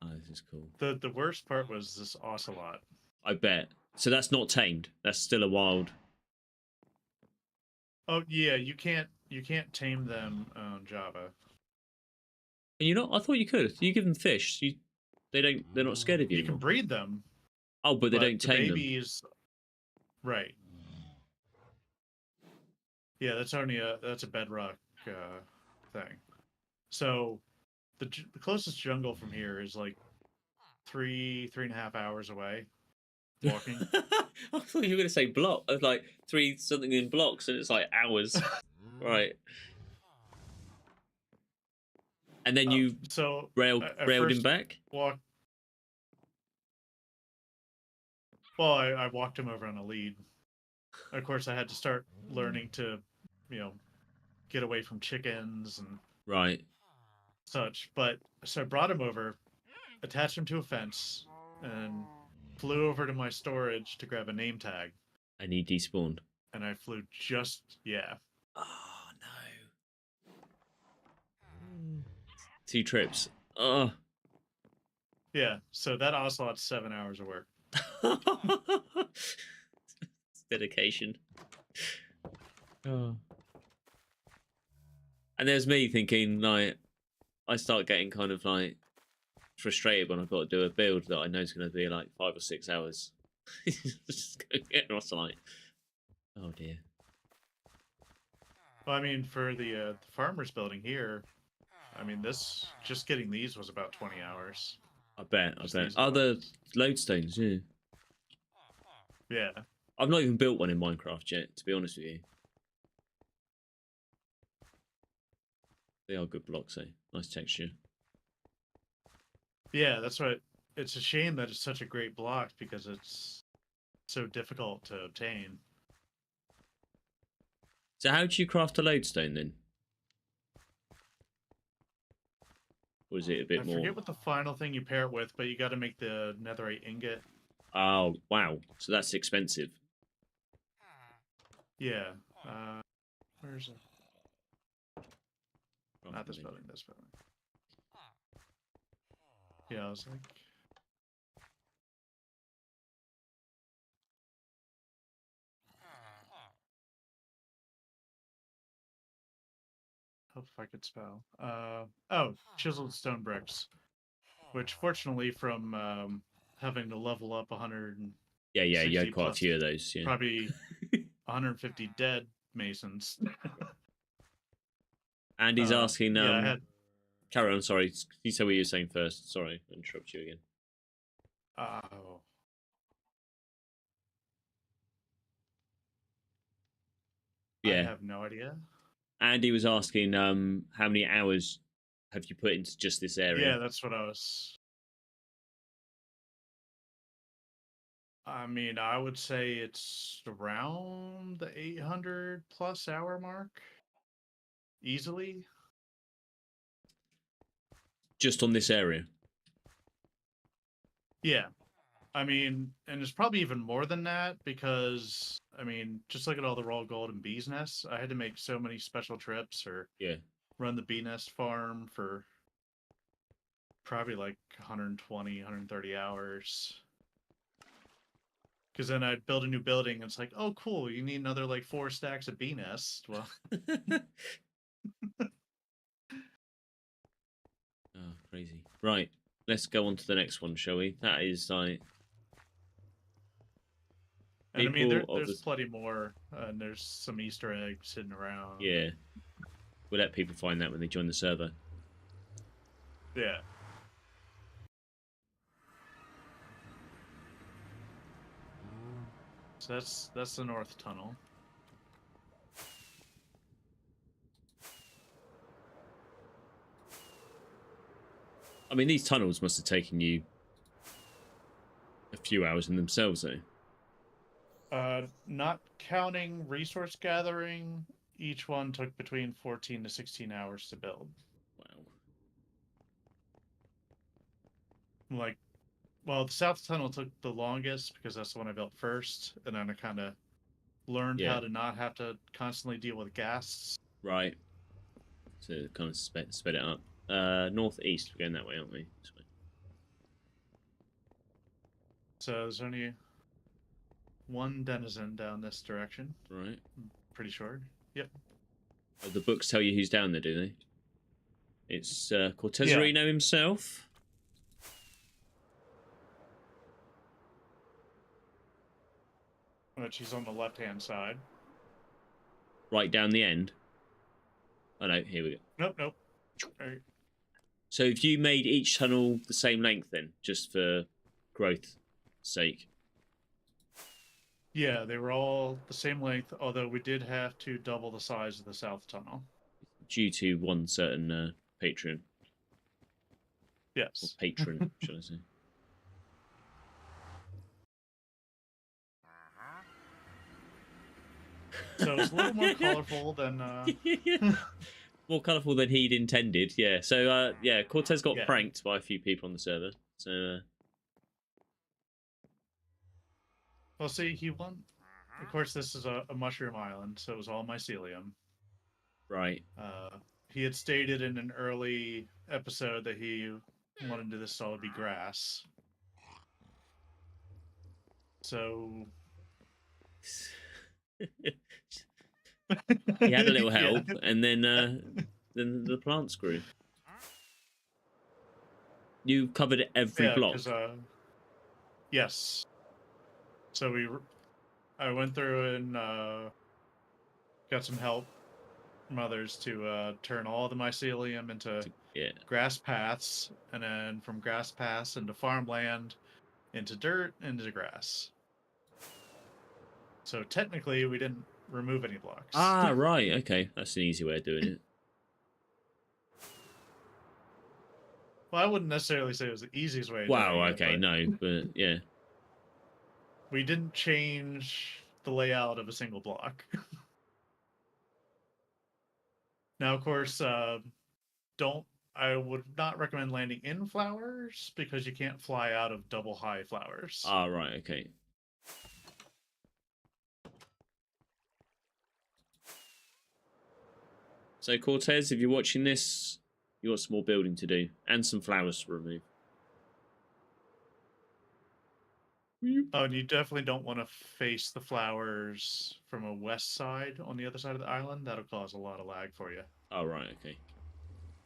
Oh, this is cool. The worst part was this ocelot. I bet. So that's not tamed. That's still a wild. Oh yeah, you can't tame them on Java. And you know, I thought you could. You give them fish. They're not scared of you. You can breed them. Oh, but they don't tame the babies, them. Right. Yeah, that's a bedrock thing. So the closest jungle from here is like 3.5 hours away walking. I thought you were going to say block. I was like 3 something in blocks, and it's like hours. Right. And then you railed him back? Well, I walked him over on a lead. Of course, I had to start learning to, get away from chickens and right such. But so I brought him over, attached him to a fence, and flew over to my storage to grab a name tag. And he despawned. And I flew Oh no. 2 trips. Oh. Yeah, so that ocelot's 7 hours of work. It's dedication. Oh. And there's me thinking, like, I start getting kind of like frustrated when I've got to do a build that I know is going to be like 5 or 6 hours. Just go get an ocelot. Oh dear. Well, I mean, for the farmers building here, I mean, just getting these was about 20 hours. I bet. Oh, the lodestones, yeah. Yeah. I've not even built one in Minecraft yet, to be honest with you. They are good blocks, eh? Nice texture. Yeah, that's right. It's a shame that it's such a great block because it's so difficult to obtain. So how do you craft a lodestone then? or is it a bit I more? forget what the final thing you pair it with, but you got to make the netherite ingot. Oh wow, so that's expensive. Yeah. Where's it? Not this building. This building. Yeah, I was like. Hope if I could spell. Oh, chiseled stone bricks, which fortunately from having to level up 160 Yeah, you had quite a plus, few of those. Yeah. probably 150 dead masons. And he's asking. Yeah, I had. Carry on. Sorry, you say what you were saying first. Sorry, I interrupt you again. Oh. I Yeah. have no idea. Andy was asking, how many hours have you put into just this area? Yeah, that's what I was. I mean, I would say it's around the 800 plus hour mark. Easily. Just on this area. Yeah. I mean, and it's probably even more than that because, I mean, just look at all the raw gold and bees nests. I had to make so many special trips or run the bee nest farm for probably like 120, 130 hours. Because then I'd build a new building and it's like, oh, cool, you need another like 4 stacks of bee nests. Well, oh, crazy. Right, let's go on to the next one, shall we? That is like. and I mean, there's The... plenty more, and there's some Easter eggs hidden around. Yeah. We'll let people find that when they join the server. Yeah. So that's the north tunnel. I mean, these tunnels must have taken you a few hours in themselves, though. Not counting resource gathering, each one took between 14 to 16 hours to build. Wow. Like, well, the south tunnel took the longest because that's the one I built first, and then I kind of learned how to not have to constantly deal with ghasts. Right. So kind of sped it up. Northeast, we're going that way, aren't we? So there's only one denizen down this direction. Right. I'm pretty sure. Yep. Oh, the books tell you who's down there, do they? It's Cortezerino himself. Which he's on the left-hand side. Right down the end. Oh no, here we go. Nope. Right. So if you made each tunnel the same length then, just for growth's sake? Yeah, they were all the same length, although we did have to double the size of the south tunnel. Due to one certain patron. Yes. Or patron, should I say. So it's a little more colorful than... More colourful than he'd intended, yeah. So, yeah, Cortez got pranked by a few people on the server. So, Well, see, he won. Of course, this is a mushroom island, so it was all mycelium. Right. He had stated in an early episode that he wanted this all to be grass. So... He had a little help, and then the plants grew. You covered every block. Yes. So I went through and got some help from others to turn all the mycelium into grass paths, and then from grass paths into farmland, into dirt, into grass. So technically, we didn't remove any blocks. Ah, right. Okay, that's an easy way of doing it. Well, I wouldn't necessarily say it was the easiest way of doing it. Wow, okay, no, but yeah. We didn't change the layout of a single block. Now, of course, don't I would not recommend landing in flowers because you can't fly out of double high flowers. Ah, right, okay. So Cortez, if you're watching this, you got some more building to do and some flowers to remove. Oh, and you definitely don't want to face the flowers from a west side on the other side of the island. That'll cause a lot of lag for you Oh, right, okay.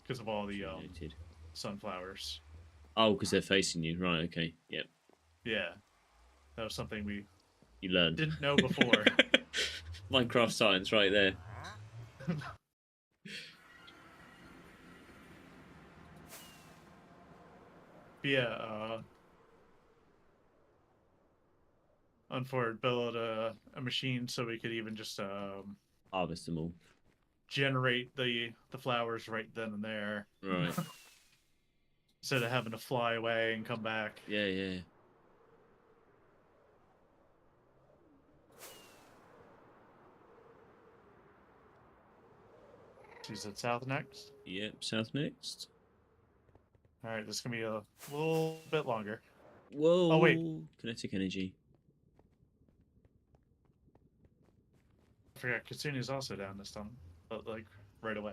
because of all the Noted. sunflowers. Oh, because they're facing you. Right, okay. Yep. Yeah, that was something we You learned. didn't know before. Minecraft science right there. Yeah, Unford built a machine so we could even just Harvest them all. generate the flowers right then and there. Right. Instead of having to fly away and come back. Yeah, yeah. Is it south next? Yep, south next. Alright, this is going to be a little bit longer. Whoa. Oh, wait. Kinetic energy. I forgot, Katsune's also down this time. But, like, right away.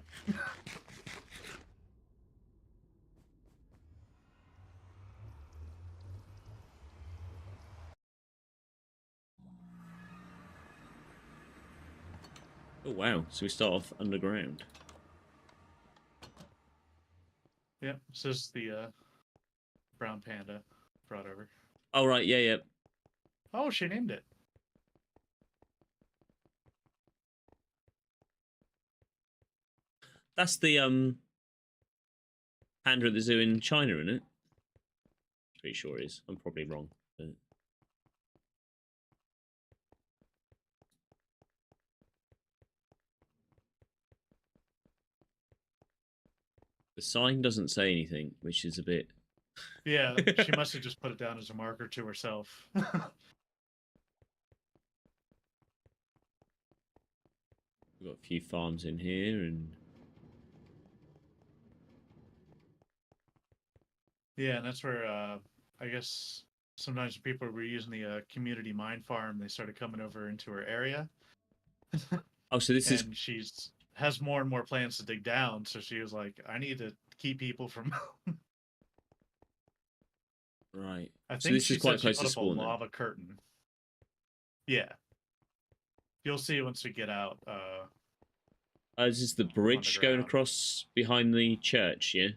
Oh, wow. So we start off underground. Yep, this is the brown panda brought over. Oh, right. Yeah, yeah. Oh, she named it. That's the panda at the zoo in China, isn't it? Pretty sure it is. I'm probably wrong. But... The sign doesn't say anything, which is a bit... Yeah, she must have just put it down as a marker to herself. We've got a few farms in here, and... Yeah, and that's where I guess sometimes people were using the community mine farm. They started coming over into her area. Oh, so this is... And she's has more and more plans to dig down. So she was like, I need to keep people from. Right. I So think this she is quite said she close put to up a spawn, then? lava curtain. Yeah, you'll see once we get out. This is the bridge going Underground. across behind the church, yeah?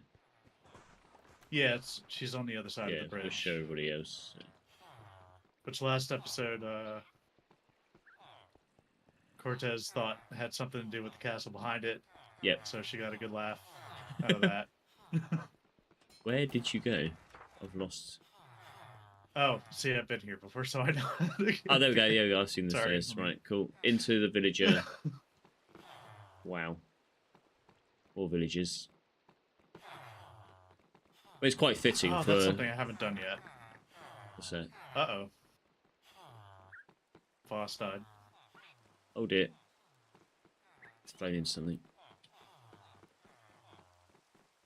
Yeah, she's on the other side Yeah, of the let's bridge. show everybody else. Which last episode, Cortez thought had something to do with the castle behind it. Yep. So she got a good laugh out of that. Where did you go? I've lost... Oh, see, I've been here before, so I know. Oh, there we go. Yeah, I've seen the Sorry. stairs. Right, cool. Into the villager. Wow. More villagers. Well, it's quite fitting Oh, for... that's something I haven't done yet. What's that? Uh-oh. Boss died. Oh dear. It's thrown in something.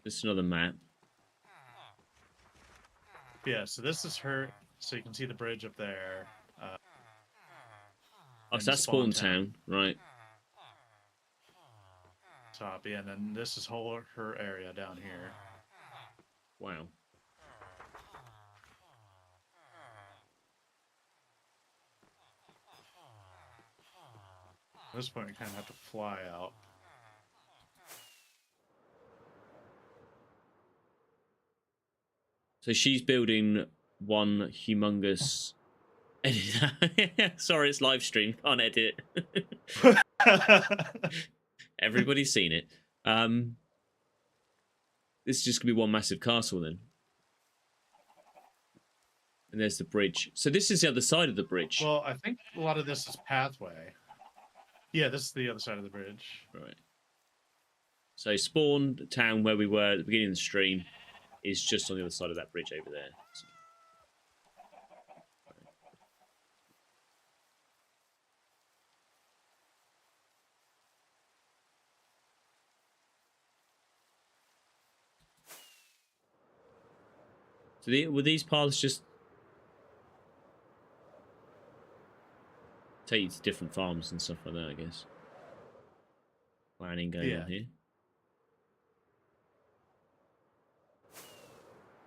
This is another map. Yeah, so this is her. So you can see the bridge up there. Oh, so that's Spawn Town, right? Top, yeah, and then this is her area down here. Wow. At this point, you kind of have to fly out. So she's building one humongous... Sorry, it's live stream. Can't edit it. Everybody's seen it. This is just going to be one massive castle then. And there's the bridge. So this is the other side of the bridge. Well, I think a lot of this is pathway. Yeah, this is the other side of the bridge. Right. So Spawn Town, where we were at the beginning of the stream, is just on the other side of that bridge over there. So... So were these paths just take you to different farms and stuff like that? I guess. Planning going on here.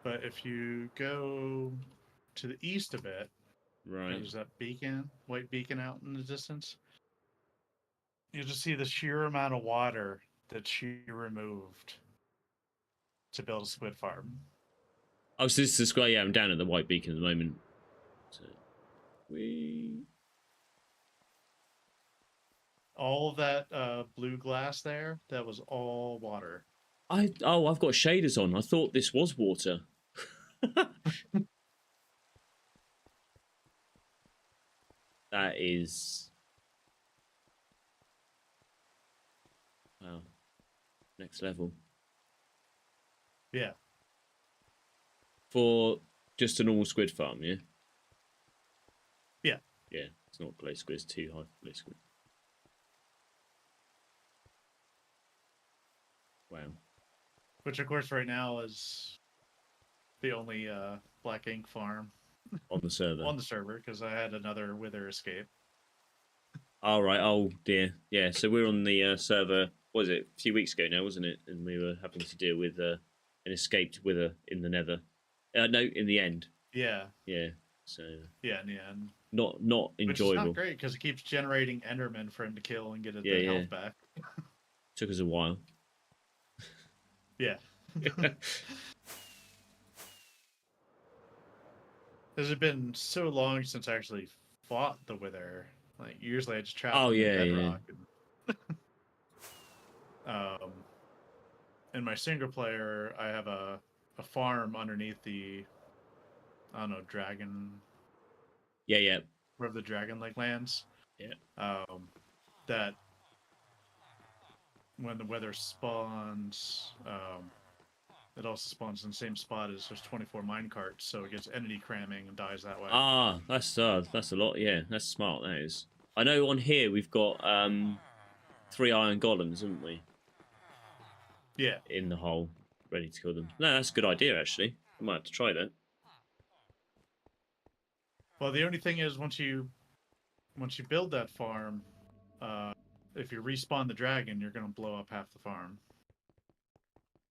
But if you go to the east a bit, Right. there's that beacon, white beacon out in the distance. You just see the sheer amount of water that she removed to build a squid farm. Oh, so this is the square. Yeah, I'm down at the white beacon at the moment. So all of that blue glass there, that was all water. I've got shaders on. I thought this was water. That is wow, next level. Yeah. For just a normal squid farm, yeah? Yeah. Yeah, it's not glow squid, it's too high for glow squid. Wow. Which, of course, right now is the only black ink farm On the server. on the server, because I had another wither escape. All right. Oh dear. Yeah. So we're on the server. What was it a few weeks ago now, wasn't it? And we were having to deal with an escaped wither in the Nether. No, in the end. Yeah. Yeah. So. Yeah, in the end. Not enjoyable. Which is not great because it keeps generating Endermen for him to kill and get his health back. Took us a while. Yeah. Has it been so long since I actually fought the wither? Like usually I just trap him in bedrock. And, in my single player, I have a farm underneath the dragon. Yeah. Wherever the dragon lands. Yeah. That when the wither spawns, it also spawns in the same spot as there's 24 minecarts, so it gets entity cramming and dies that way. That's a lot. Yeah, that's smart. That is. I know on here we've got 3 iron golems, haven't we? Yeah. In the hole, ready to kill them. No, that's a good idea actually. I might have to try that. Well, the only thing is once you build that farm, if you respawn the dragon, you're gonna blow up half the farm.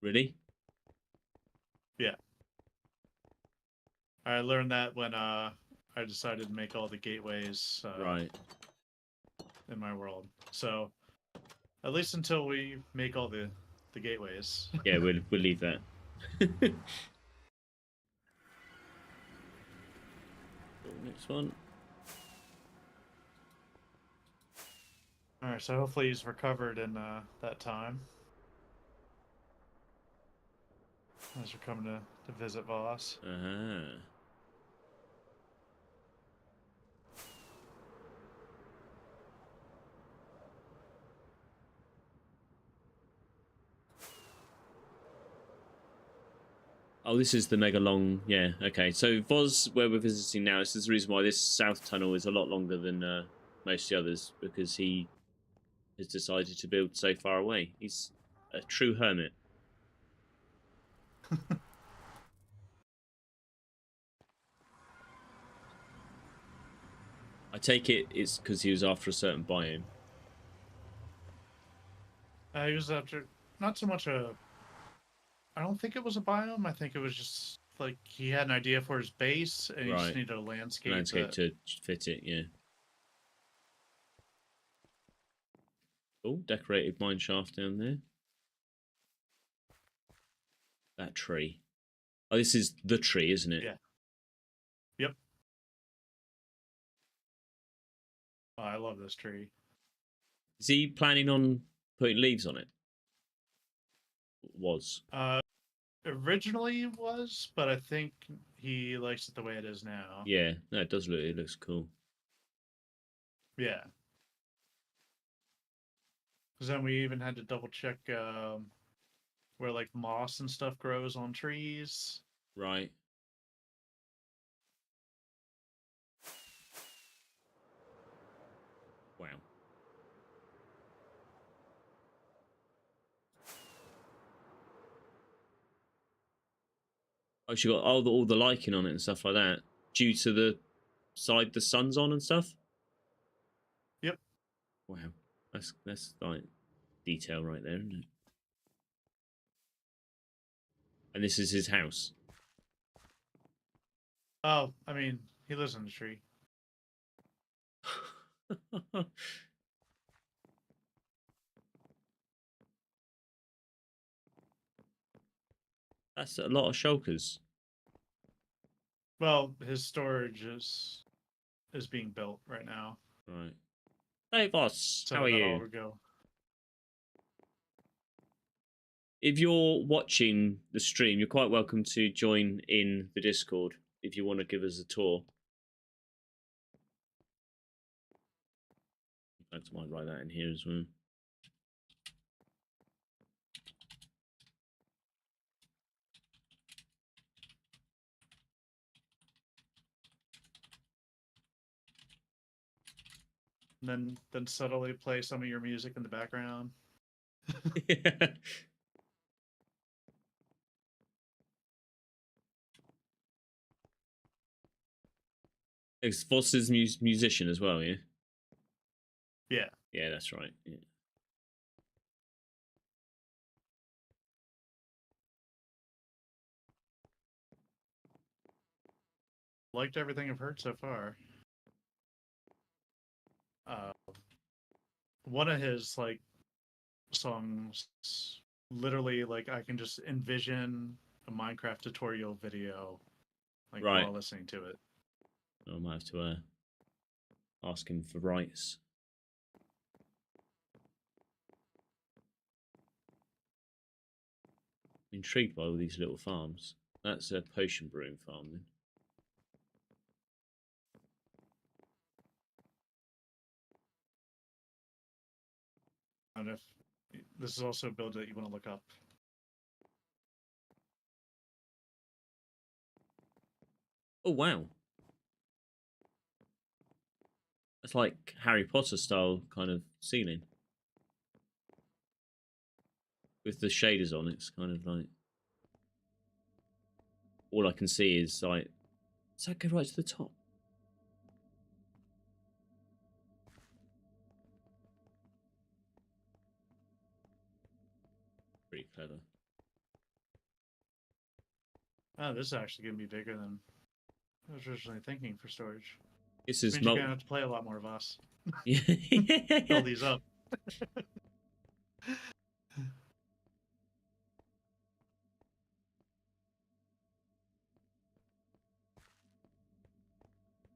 Really? Yeah. I learned that when I decided to make all the gateways right in my world. So at least until we make all the gateways. Yeah, we'll leave that. Next one. All right, so hopefully he's recovered in that time. As we're coming to visit Voss. Oh, this is the mega long. Yeah, okay. So Voz, where we're visiting now, this is the reason why this south tunnel is a lot longer than most of the others, because he has decided to build so far away. He's a true hermit. I take it's because he was after a certain biome. He was after not so much a. I don't think it was a biome. I think it was just like he had an idea for his base, and he just needed a landscape. To fit it, yeah. Oh, decorated mine shaft down there. That tree. Oh, this is the tree, isn't it? Yeah. Yep. Oh, I love this tree. Is he planning on putting leaves on it? Was. Originally was, but I think he likes it the way it is now. Yeah, no, it does look. It looks cool. Yeah. Because then we even had to double check where like moss and stuff grows on trees. Right. Wow. Oh, she got all the liking on it and stuff like that due to the side the sun's on and stuff. Yep. Wow, that's like detail right there, isn't it? And this is his house. Oh, I mean, he lives in the tree. That's a lot of shulkers. Well, his storage is being built right now, Right. Hey, boss. How so are that'll you? go. If you're watching the stream, you're quite welcome to join in the Discord if you want to give us a tour. I might write that in here as well. And then subtly play some of your music in the background. Yeah. It's Foster's musician as well, yeah? Yeah. Yeah, that's right. Yeah. Liked everything I've heard so far. Uh, one of his like songs, literally, like I can just envision a Minecraft tutorial video, like Right. while listening to it. I might have to ask him for rights. Intrigued by all these little farms. That's a potion brewing farm then. And if this is also a build that you want to look up. Oh wow. That's like Harry Potter style kind of ceiling. With the shaders on, it's kind of like all I can see is like, does that go right to the top? Pretty clever. Oh, this is actually going to be bigger than I was originally thinking for storage. This Which is means you're going to have to play a lot more of us. Fill these up.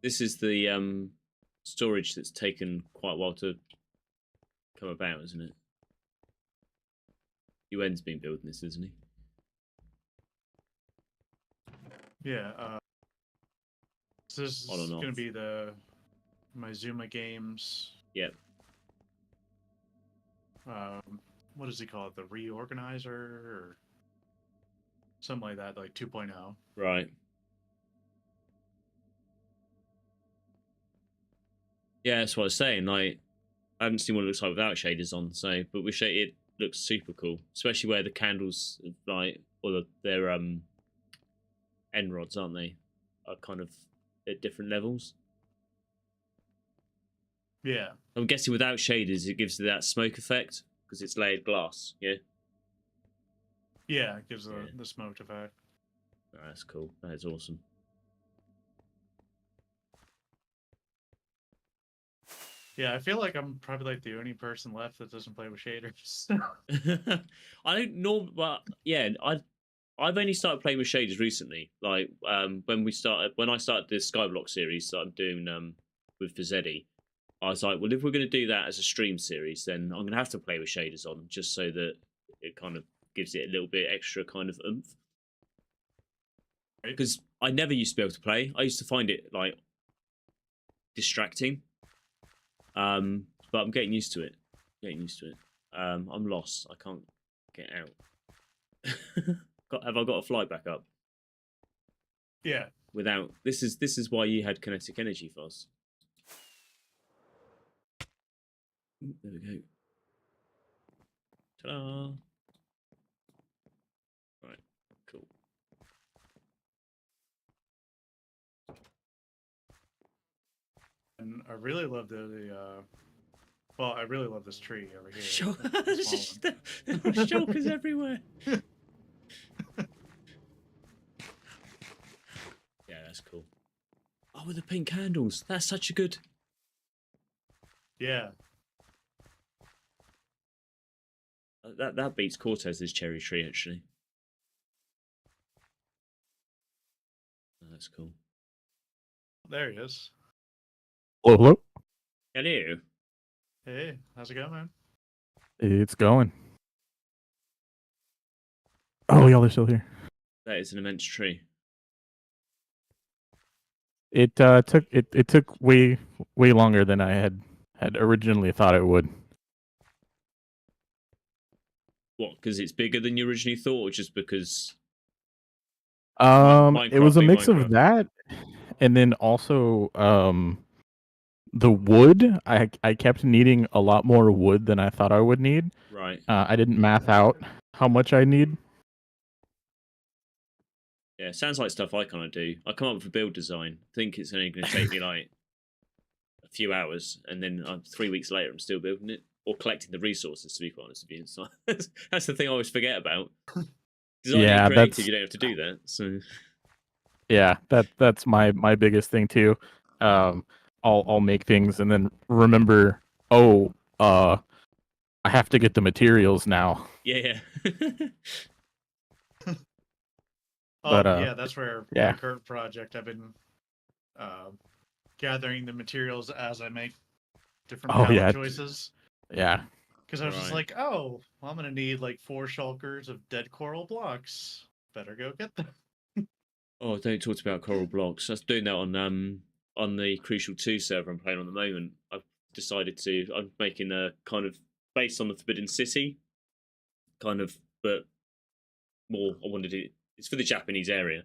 This is the storage that's taken quite a while to come about, isn't it? UN's been building this, isn't he? Yeah. So this is On and going to off. be the Mizuma Games. Yep. What does he call it? The Reorganizer or something like that, like 2.0. Right. Yeah, that's what I was saying. Like, I haven't seen what it looks like without shaders on, so but with shade it looks super cool, especially where the candles, like, or their end rods, aren't they, are kind of at different levels. Yeah. I'm guessing without shaders, it gives that smoke effect because it's layered glass. Yeah. Yeah, it gives Yeah. the smoked effect. Oh, that's cool. That is awesome. Yeah, I feel like I'm probably like the only person left that doesn't play with shaders. I don't know, but yeah, I've only started playing with shaders recently. Like when I started this Skyblock series that I'm doing with Fazzetti, I was like, well, if we're going to do that as a stream series, then I'm going to have to play with shaders on, just so that it kind of gives it a little bit extra kind of oomph. Right. Because I never used to be able to play. I used to find it like distracting. But I'm getting used to it. I'm lost. I can't get out. Have I got to fly back up? Yeah. Without this is why you had kinetic energy, Foss. There we go. Ta-da! Right, cool. and I really love the well, I really love this tree over here. There are shulkers everywhere. Yeah, that's cool. Oh, with the pink candles. That's such a good... Yeah. That beats Cortez's cherry tree, actually. Oh, that's cool. There he is. Hello, hello. Hello. Hey, how's it going, man? It's going. Oh, y'all are still here. That is an immense tree. It took way longer than I had originally thought it would. What? Because it's bigger than you originally thought, or just because? It was a mix Minecraft. of that, and then also the wood. I kept needing a lot more wood than I thought I would need. Right. I didn't math out how much I need. Yeah, sounds like stuff I kind of do. I come up with a build design. think it's only going to take me like a few hours, and then 3 weeks later, I'm still building it or collecting the resources. To be quite honest with you, so that's the thing I always forget about. Designing and creative, you don't have to do that. So yeah, that's my biggest thing too. I'll make things and then remember, I have to get the materials now. yeah. But, yeah, that's where yeah. my current project, I've been gathering the materials as I make different palette choices. Yeah. Because I was just like, oh, well, I'm going to need like 4 shulkers of dead coral blocks. Better go get them. Oh, don't talk about coral blocks. I was doing that on the Crucial 2 server I'm playing on the moment. I've decided I'm making a kind of based on the Forbidden City, kind of, but more. I wanted to. It's for the Japanese area.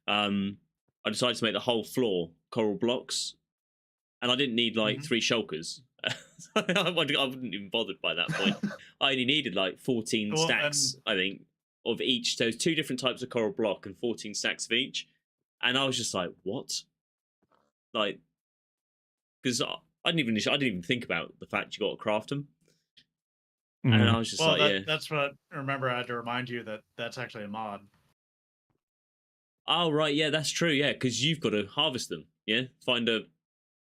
I decided to make the whole floor coral blocks, and I didn't need like 3 shulkers. I wouldn't even bothered by that point. I only needed like 14 stacks, I think, of each. So 2 different types of coral block and 14 stacks of each. And I was just like, what? Like, because I didn't even think about the fact you got to craft them. Mm-hmm. And I was just that's what. Remember, I had to remind you that that's actually a mod. Oh right, yeah, that's true. Yeah, because you've got to harvest them. Yeah,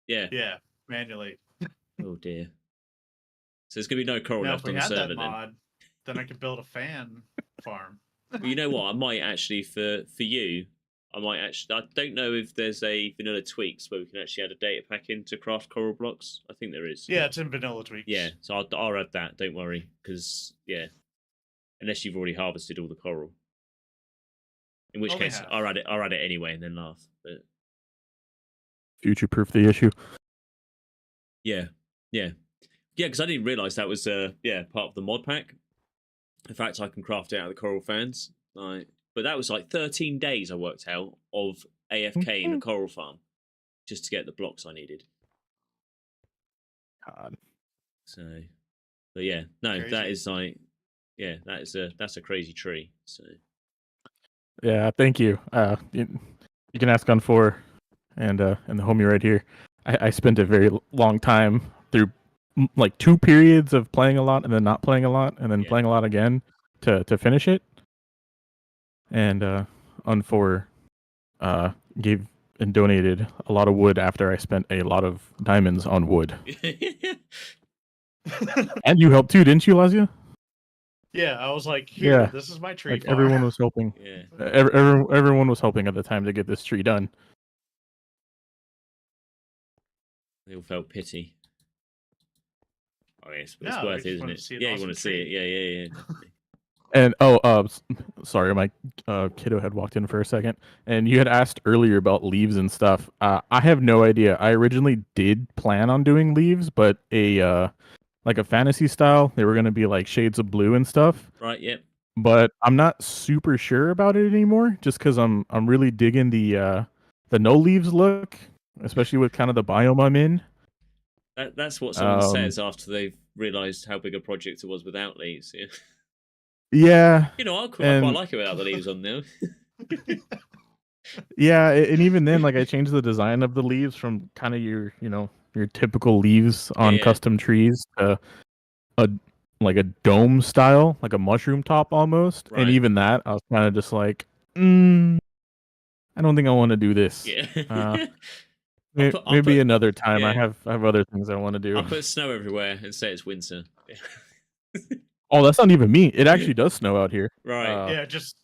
Yeah, manually. Oh dear. So there's gonna be no coral left on the server then. Then I could build a fan farm. Well, you know what? I might actually for you. I don't know if there's a vanilla tweaks where we can actually add a data pack in to craft coral blocks. I think there is. Yeah, it's in vanilla tweaks. Yeah, so I'll add that. Don't worry, because unless you've already harvested all the coral. In which case, I'll add it anyway and then laugh. But future-proof the issue. Yeah, because I didn't realise that was part of the mod pack. In fact, I can craft it out of the coral fans. But that was like 13 days I worked out of AFK in a coral farm just to get the blocks I needed. God. So, but yeah, no, crazy. That is like, that's a crazy tree. So. Yeah, thank you. You can ask on 4 and the homie right here. I spent a very long time through like 2 periods of playing a lot and then not playing a lot and then playing a lot again to finish it. And on 4 gave and donated a lot of wood after I spent a lot of diamonds on wood. And you helped too, didn't you, Lazia? Yeah, I was like, here, this is my tree. Like everyone was helping. Yeah. Everyone was helping at the time to get this tree done. They all felt pity. Oh, yes, it's worth it, isn't it? Yeah, you want to see it. Yeah. And sorry, my kiddo had walked in for a second, and you had asked earlier about leaves and stuff. I have no idea. I originally did plan on doing leaves, but like a fantasy style. They were going to be like shades of blue and stuff. Right. Yep. But I'm not super sure about it anymore, just because I'm really digging the no leaves look, especially with kind of the biome I'm in. That's what someone says after they've realised how big a project it was without leaves. Yeah. Yeah. You know, I quite like it without the leaves on there. Yeah, and even then, like I changed the design of the leaves from kind of your, your typical leaves on yeah. custom trees to a like a dome style, like a mushroom top almost. Right. And even that, I was kind of just like, I don't think I want to do this. Yeah. I'll Maybe put, another time. I yeah. have other things I want to do. I'll put snow everywhere and say it's winter. Oh, that's not even me. It actually does snow out here. Right. Yeah, just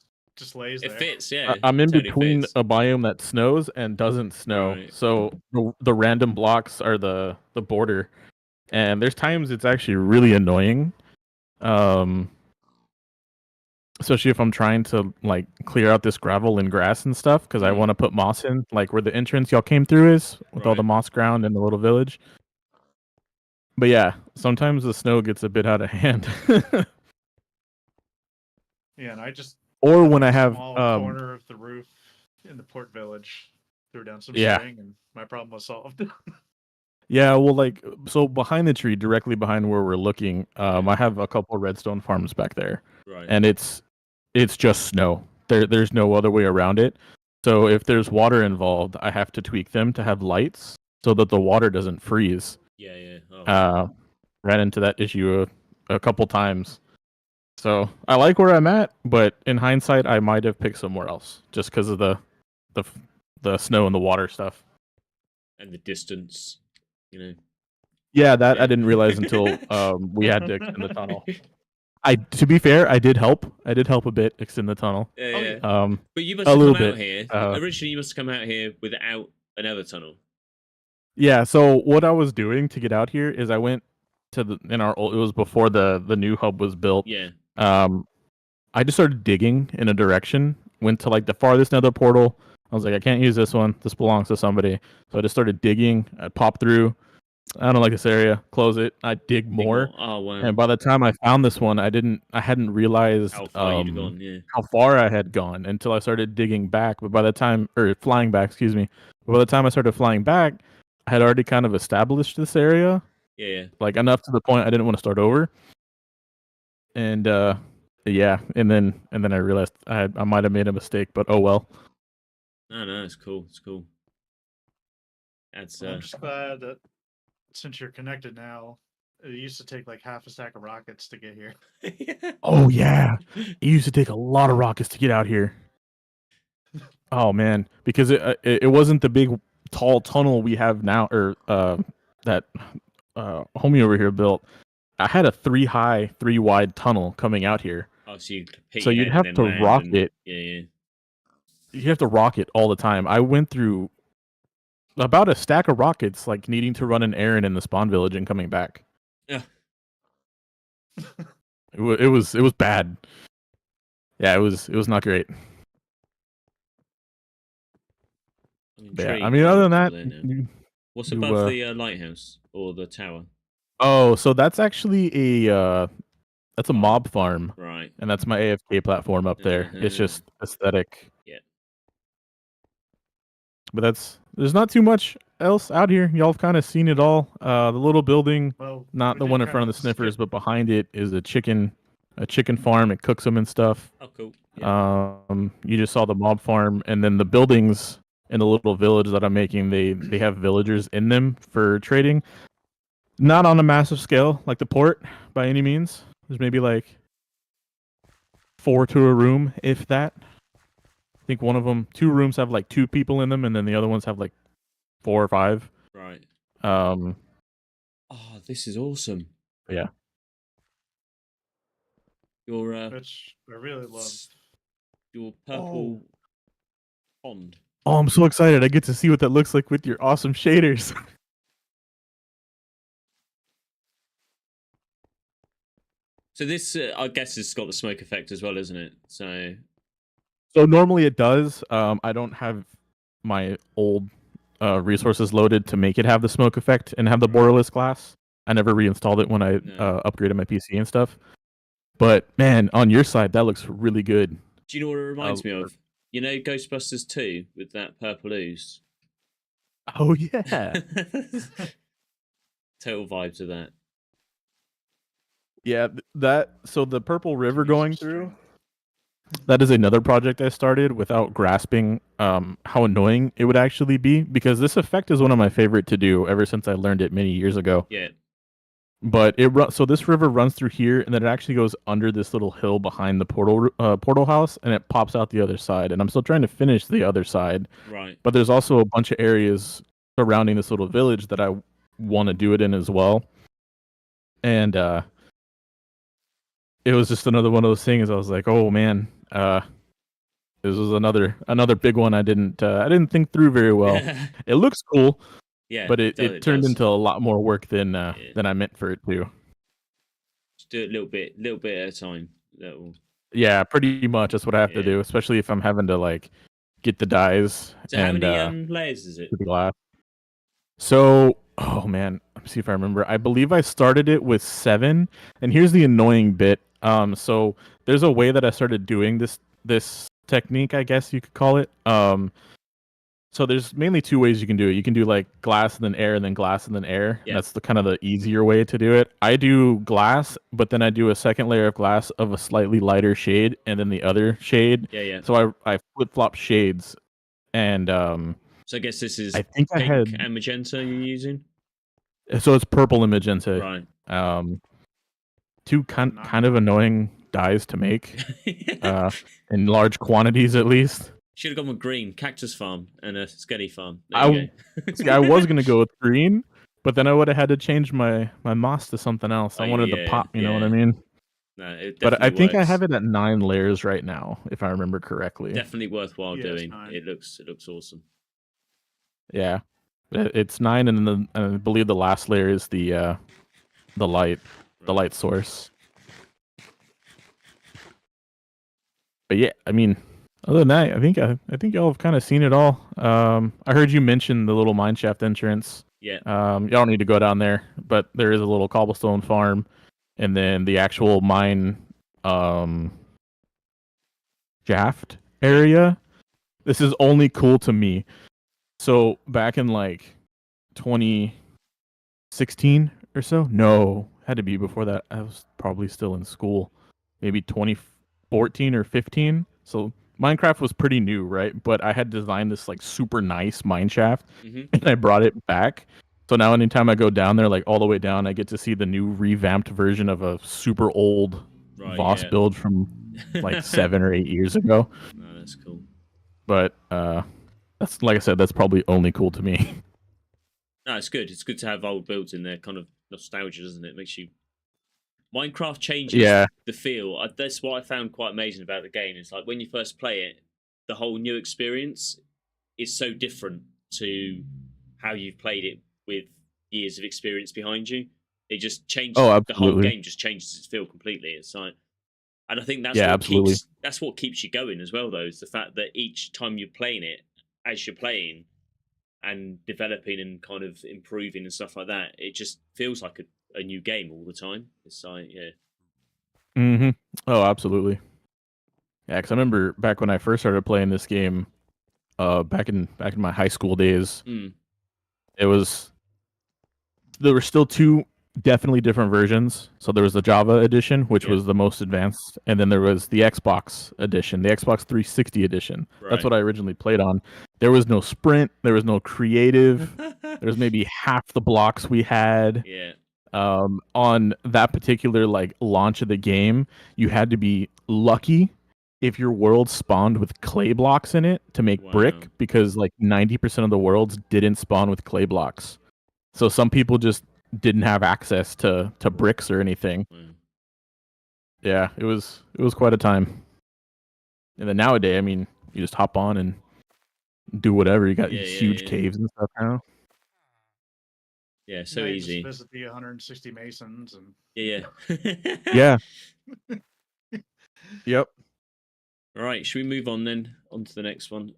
lays It there. fits, yeah. I'm in Totally between fits. a biome that snows and doesn't snow, Right. so the random blocks are the border, and there's times it's actually really annoying, especially if I'm trying to like clear out this gravel and grass and stuff because I want to put moss in, like where the entrance y'all came through is with all the Right. moss ground in the little village. But yeah, sometimes the snow gets a bit out of hand. Yeah, and I just Or had, when like, I a have small corner of the roof in the port village, threw down some Yeah. string, and my problem was solved. Yeah, well, like, so behind the tree, directly behind where we're looking, I have a couple redstone farms back there, Right. and it's just snow. There's no other way around it. So if there's water involved, I have to tweak them to have lights so that the water doesn't freeze. Yeah, yeah. Oh, Ran into that issue a couple times. So I like where I'm at, but in hindsight, I might have picked somewhere else just because of the snow and the water stuff. and the distance, you know. Yeah, that Yeah. I didn't realize until we had to extend the tunnel. To be fair, I did help. I did help a bit extend the tunnel. Yeah, Oh, yeah. yeah. But you must a have little come out bit. here. Originally, you must have come out here without another tunnel. Yeah. So what I was doing to get out here is I went to it was before the new hub was built. Yeah. I just started digging in a direction. Went to like the farthest nether portal. I was like, I can't use this one. This belongs to somebody. So I just started digging. I popped through. I don't like this area. Close it. I dig more. Oh wow. And by the time I found this one, I hadn't realized How far you'd gone? Yeah. how far I had gone until I started digging back. But by the time, or flying back, excuse me. But by the time I started flying back, I had already kind of established this area, Yeah, yeah. like enough to the point I didn't want to start over. And yeah, and then I realized I might have made a mistake, but oh well. No, it's cool. It's cool. That's I'm just glad that since you're connected now, it used to take like half a stack of rockets to get here. yeah. Oh yeah, it used to take a lot of rockets to get out here. Oh man, because it wasn't the big tall tunnel we have now, or that homie over here built. I had a 3 wide tunnel coming out here. Oh, So you'd have to rock it. Yeah, yeah. You have to rock it all the time. I went through about a stack of rockets, like needing to run an errand in the spawn village and coming back. Yeah. It was bad. Yeah, it was not great. I mean, other than that, what's above the lighthouse or the tower? Oh, so that's actually that's a mob farm, Right. and that's my AFK platform up there. It's just aesthetic. Yeah. But there's not too much else out here. Y'all have kind of seen it all. The little building, not the one in front of the sniffers, but behind it is a chicken farm. It cooks them and stuff. Oh, cool. Yeah. You just saw the mob farm, and then the buildings in the little village that I'm making, they have villagers in them for trading. Not on a massive scale like the port by any means. There's maybe like 4 to a room, if that. I think one of them, 2 rooms have like 2 people in them, and then the other ones have like 4 or 5. Right. Oh, this is awesome. Yeah. Your Which I really love. Your purple pond. Oh, I'm so excited! I get to see what that looks like with your awesome shaders. So this, I guess, has got the smoke effect as well, isn't it? So normally it does. I don't have my old resources loaded to make it have the smoke effect and have the borderless glass. I never reinstalled it when I upgraded my PC and stuff. But man, on your side, that looks really good. Do you know what it reminds me of? You know Ghostbusters 2 with that purple ooze? Oh yeah. Total vibes of that. Yeah, so the purple river going through, that is another project I started without grasping how annoying it would actually be, because this effect is one of my favorite to do ever since I learned it many years ago. Yeah. But so this river runs through here, and then it actually goes under this little hill behind the portal house, and it pops out the other side. And I'm still trying to finish the other side, Right. but there's also a bunch of areas surrounding this little village that I want to do it in as well. And it was just another one of those things. I was like, oh man, this was another big one I didn't think through very well. It looks cool, Yeah, but it turned does. into a lot more work than I meant for it to. Just do it a little bit at a time. Yeah, pretty much. That's what I have to do, especially if I'm having to like get the dyes. So how many layers is it? The glass. So, oh man, let me see if I remember. I believe I started it with 7, and here's the annoying bit. So there's a way that I started doing this technique, I guess you could call it. So there's mainly 2 ways you can do it. You can do like glass and then air and then glass and then air. Yeah. That's the kind of the easier way to do it. I do glass, but then I do a second layer of glass of a slightly lighter shade and then the other shade. Yeah. So I flip-flop shades, and so I guess this is pink and magenta you're using? So it's purple and magenta. Right. 2 kind of annoying dyes to make, in large quantities at least. Should have gone with green, cactus farm and a skelly farm. I was gonna go with green, but then I would have had to change my moss to something else. I wanted to pop, you know what I mean? No, but I think I have it at 9 layers right now, if I remember correctly. Definitely worthwhile doing. It looks awesome. Yeah, it's 9, and then I believe the last layer is the light source. But yeah, I mean, other than that, I think y'all have kind of seen it all. I heard you mention the little mineshaft entrance. Yeah. Y'all don't need to go down there, but there is a little cobblestone farm, and then the actual mine shaft area. This is only cool to me. So back in like 2016 or so, no, had to be before that. I was probably still in school, maybe 2014 or 15. So Minecraft was pretty new, right? But I had designed this like super nice mine shaft, and I brought it back. So now anytime I go down there, like all the way down, I get to see the new revamped version of a super old Voss build from like 7 or 8 years ago. No, that's cool. But that's, like I said, that's probably only cool to me. No, it's good. It's good to have old builds in there. Kind of nostalgia, doesn't it? Makes you. Minecraft changes the feel. That's what I found quite amazing about the game. It's like when you first play it, the whole new experience is so different to how you've played it with years of experience behind you. It just changes. The whole game just changes its feel completely. It's like, and I think that's what keeps you going as well. Though is the fact that each time you're playing it, as you're playing and developing and kind of improving and stuff like that, it just feels like a new game all the time. It's like, Oh, absolutely. Yeah, because I remember back when I first started playing this game, back in my high school days, there were still 2 definitely different versions. So there was the Java edition, which was the most advanced, and then there was the Xbox edition, the Xbox 360 edition. Right. That's what I originally played on. There was no sprint, there was no creative. There was maybe half the blocks we had. Yeah. On that particular like launch of the game, you had to be lucky if your world spawned with clay blocks in it to make brick, because like 90% of the worlds didn't spawn with clay blocks. So some people just didn't have access to bricks or anything. Yeah, it was quite a time. And then nowadays, I mean, you just hop on and do whatever. You got these huge caves and stuff now. Yeah, so easy. Just visit the 160 masons and Yeah. Yep. All right, should we move on then? On to the next one.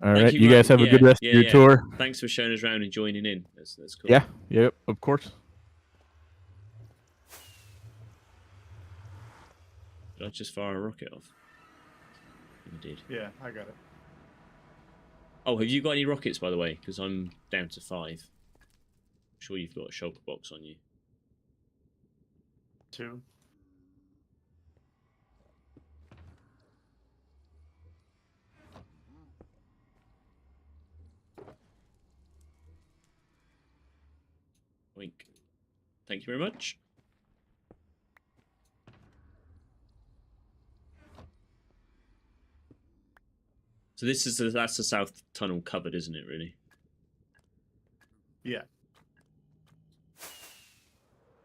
All right, you guys have a good rest of your tour. Thanks for showing us around and joining in. That's cool. Yeah, yep, of course. Did I just fire a rocket off? I did. Yeah, I got it. Oh, have you got any rockets, by the way? Because I'm down to 5. I'm sure you've got a shulker box on you. 2. Thank you very much. So this is that's the south tunnel covered, isn't it? Really? Yeah.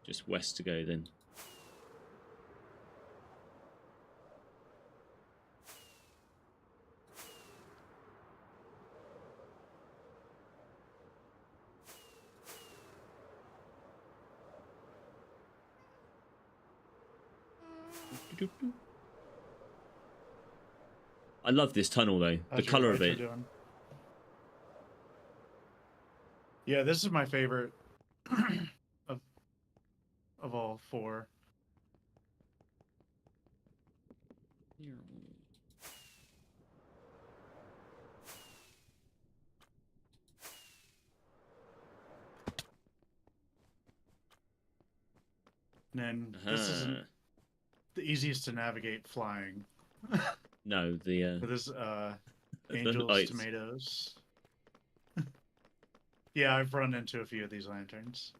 Just west to go then. I love this tunnel though. How's The your color of playthrough it. doing? Yeah, this is my favorite of all four. And then this isn't the easiest to navigate flying. No, the With this the angels, lights. tomatoes. Yeah, I've run into a few of these lanterns.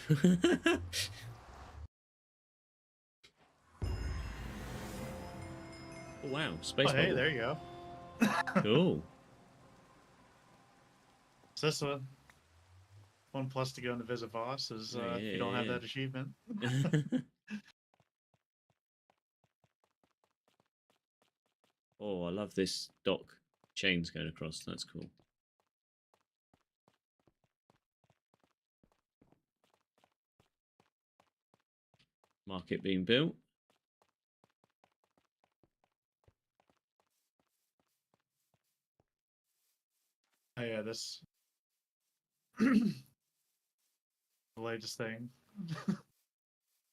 Oh, wow, space Oh, hey, bubble. there you go. Cool. So this one plus to go into visit boss is if you don't have that achievement. Oh, I love this dock chains going across. That's cool. Market being built. Oh yeah, this the latest thing.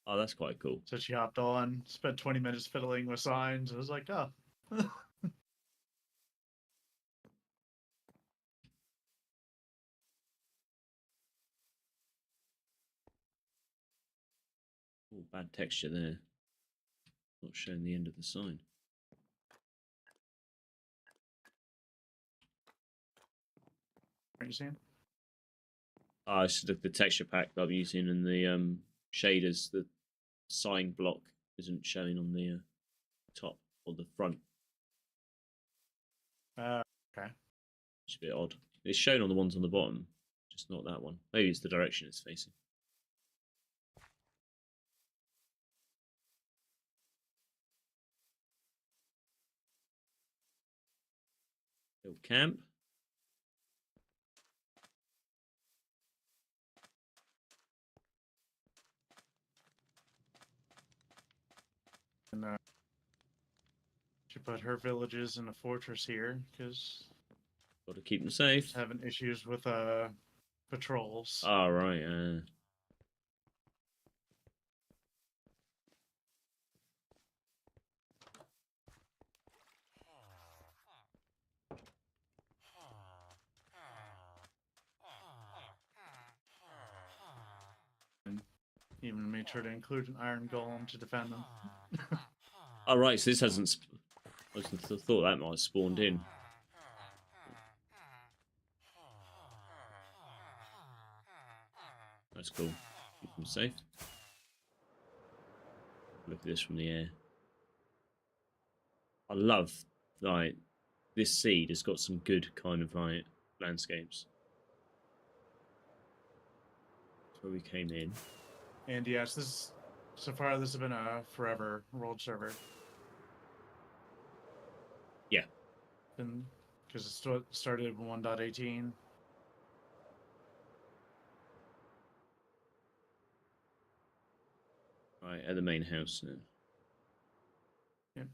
Oh, that's quite cool. So she hopped on, spent 20 minutes fiddling with signs. I was like, oh. Oh, bad texture there. Not showing the end of the sign. What are you seeing? Ah, it's the texture pack that I'm using and the shaders. The sign block isn't showing on the top or the front. Okay. It's a bit odd. It's shown on the ones on the bottom, just not that one. Maybe it's the direction it's facing. Little camp. And she put her villages in a fortress here because Got to keep them safe. having issues with patrols. Ah, right. Even made sure to include an iron golem to defend them. Oh, right. So this hasn't. I thought that might have spawned in. That's cool. Keep them safe. Look at this from the air. I love like this seed has got some good kind of like landscapes. That's where we came in. And yes, so far this has been a forever world server. Yeah. Because it started in 1.18. Right, at the main house now. Yep.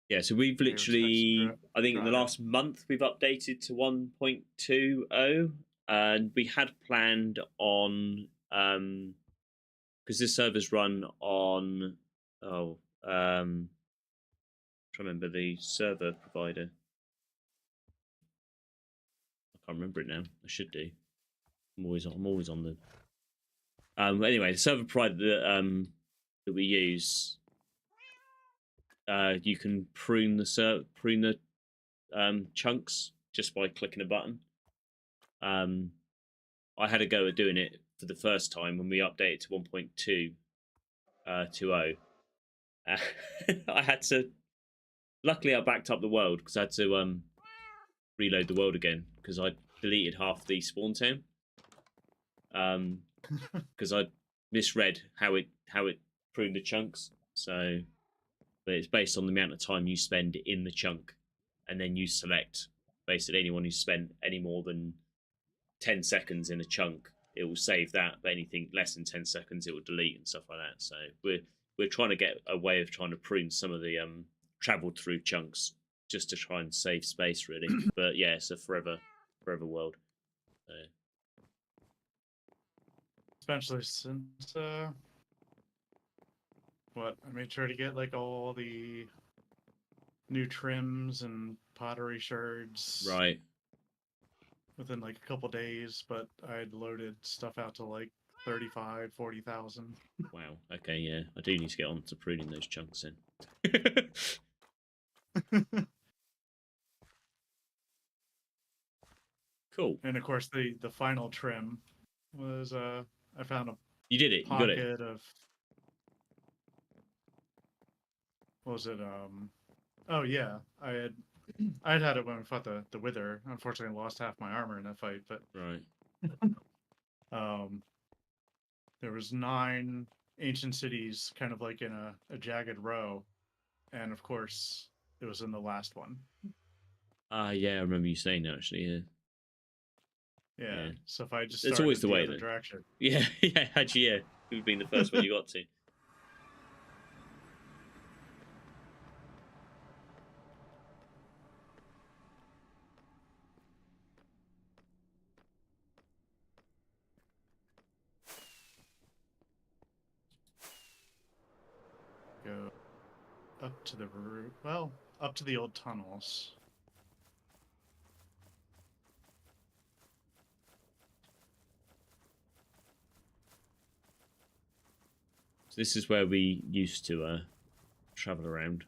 Yeah, so we've literally, I think in the drive. last month, we've updated to 1.20, and we had planned on, because this server's run on, trying to remember the server provider. I can't remember it now. I should do. I'm always on the. Anyway, the server provider that we use, you can prune the chunks just by clicking a button. I had a go at doing it for the first time when we updated to 1.2.20. I had to. Luckily, I backed up the world because I had to reload the world again because I deleted half the spawn town. Because I misread how it pruned the chunks. So, but it's based on the amount of time you spend in the chunk, and then you select basically anyone who spent any more than 10 seconds in a chunk, it will save that. But anything less than 10 seconds, it will delete and stuff like that. So we're trying to get a way of trying to prune some of the traveled through chunks just to try and save space, really. But yeah, it's a forever world. So. Especially since I made sure to get like all the new trims and pottery shards Right. within like a couple days, but I had loaded stuff out to like 35, 40,000. Wow. Okay, yeah. I do need to get on to pruning those chunks in. Cool. And of course the final trim was I found a You did it. You got it. pocket of what was it? Oh yeah, I'd had it when we fought the Wither. Unfortunately, I lost half my armor in that fight, but Right. there was 9 ancient cities kind of like in a jagged row, and of course it was in the last one. Yeah, I remember you saying that actually. Yeah. Yeah. So if I just it's started always the way other then. direction. Yeah, yeah. Actually, yeah. It would have been the first one you got to. Go up to the route. Well, up to the old tunnels. So this is where we used to travel around.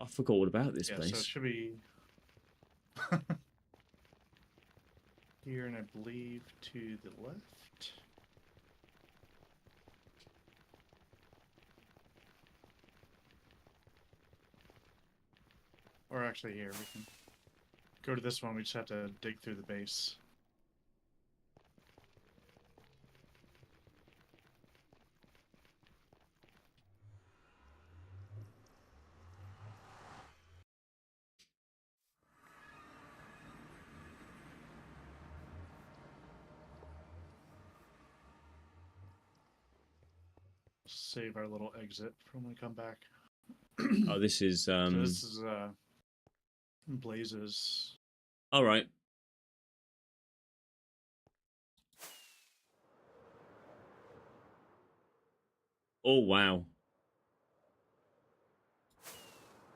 I forgot all about this place. So it should be here, and I believe to the left. Or actually here, we can go to this one, we just have to dig through the base. Save our little exit from when we come back. Oh, this is So this is Blazes. all right. Oh wow.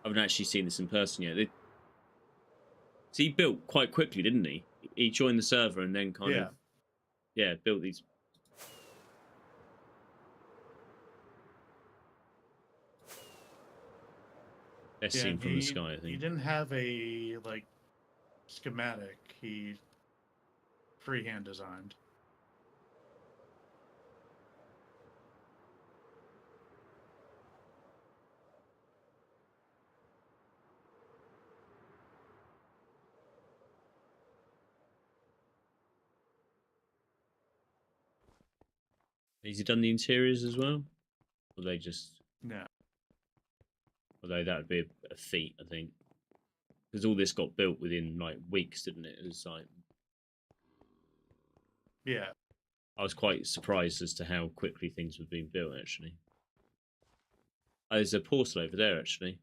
I haven't actually seen this in person yet. So he built quite quickly, didn't he? He joined the server and then kind of built these. Best seen from the sky, I think. He didn't have a like schematic. He freehand designed. Has he done the interiors as well? Or they just... No. Although that would be a feat, I think. Because all this got built within, like, weeks, didn't it? It was like... Yeah. I was quite surprised as to how quickly things were being built, actually. Oh, there's a portal over there, actually.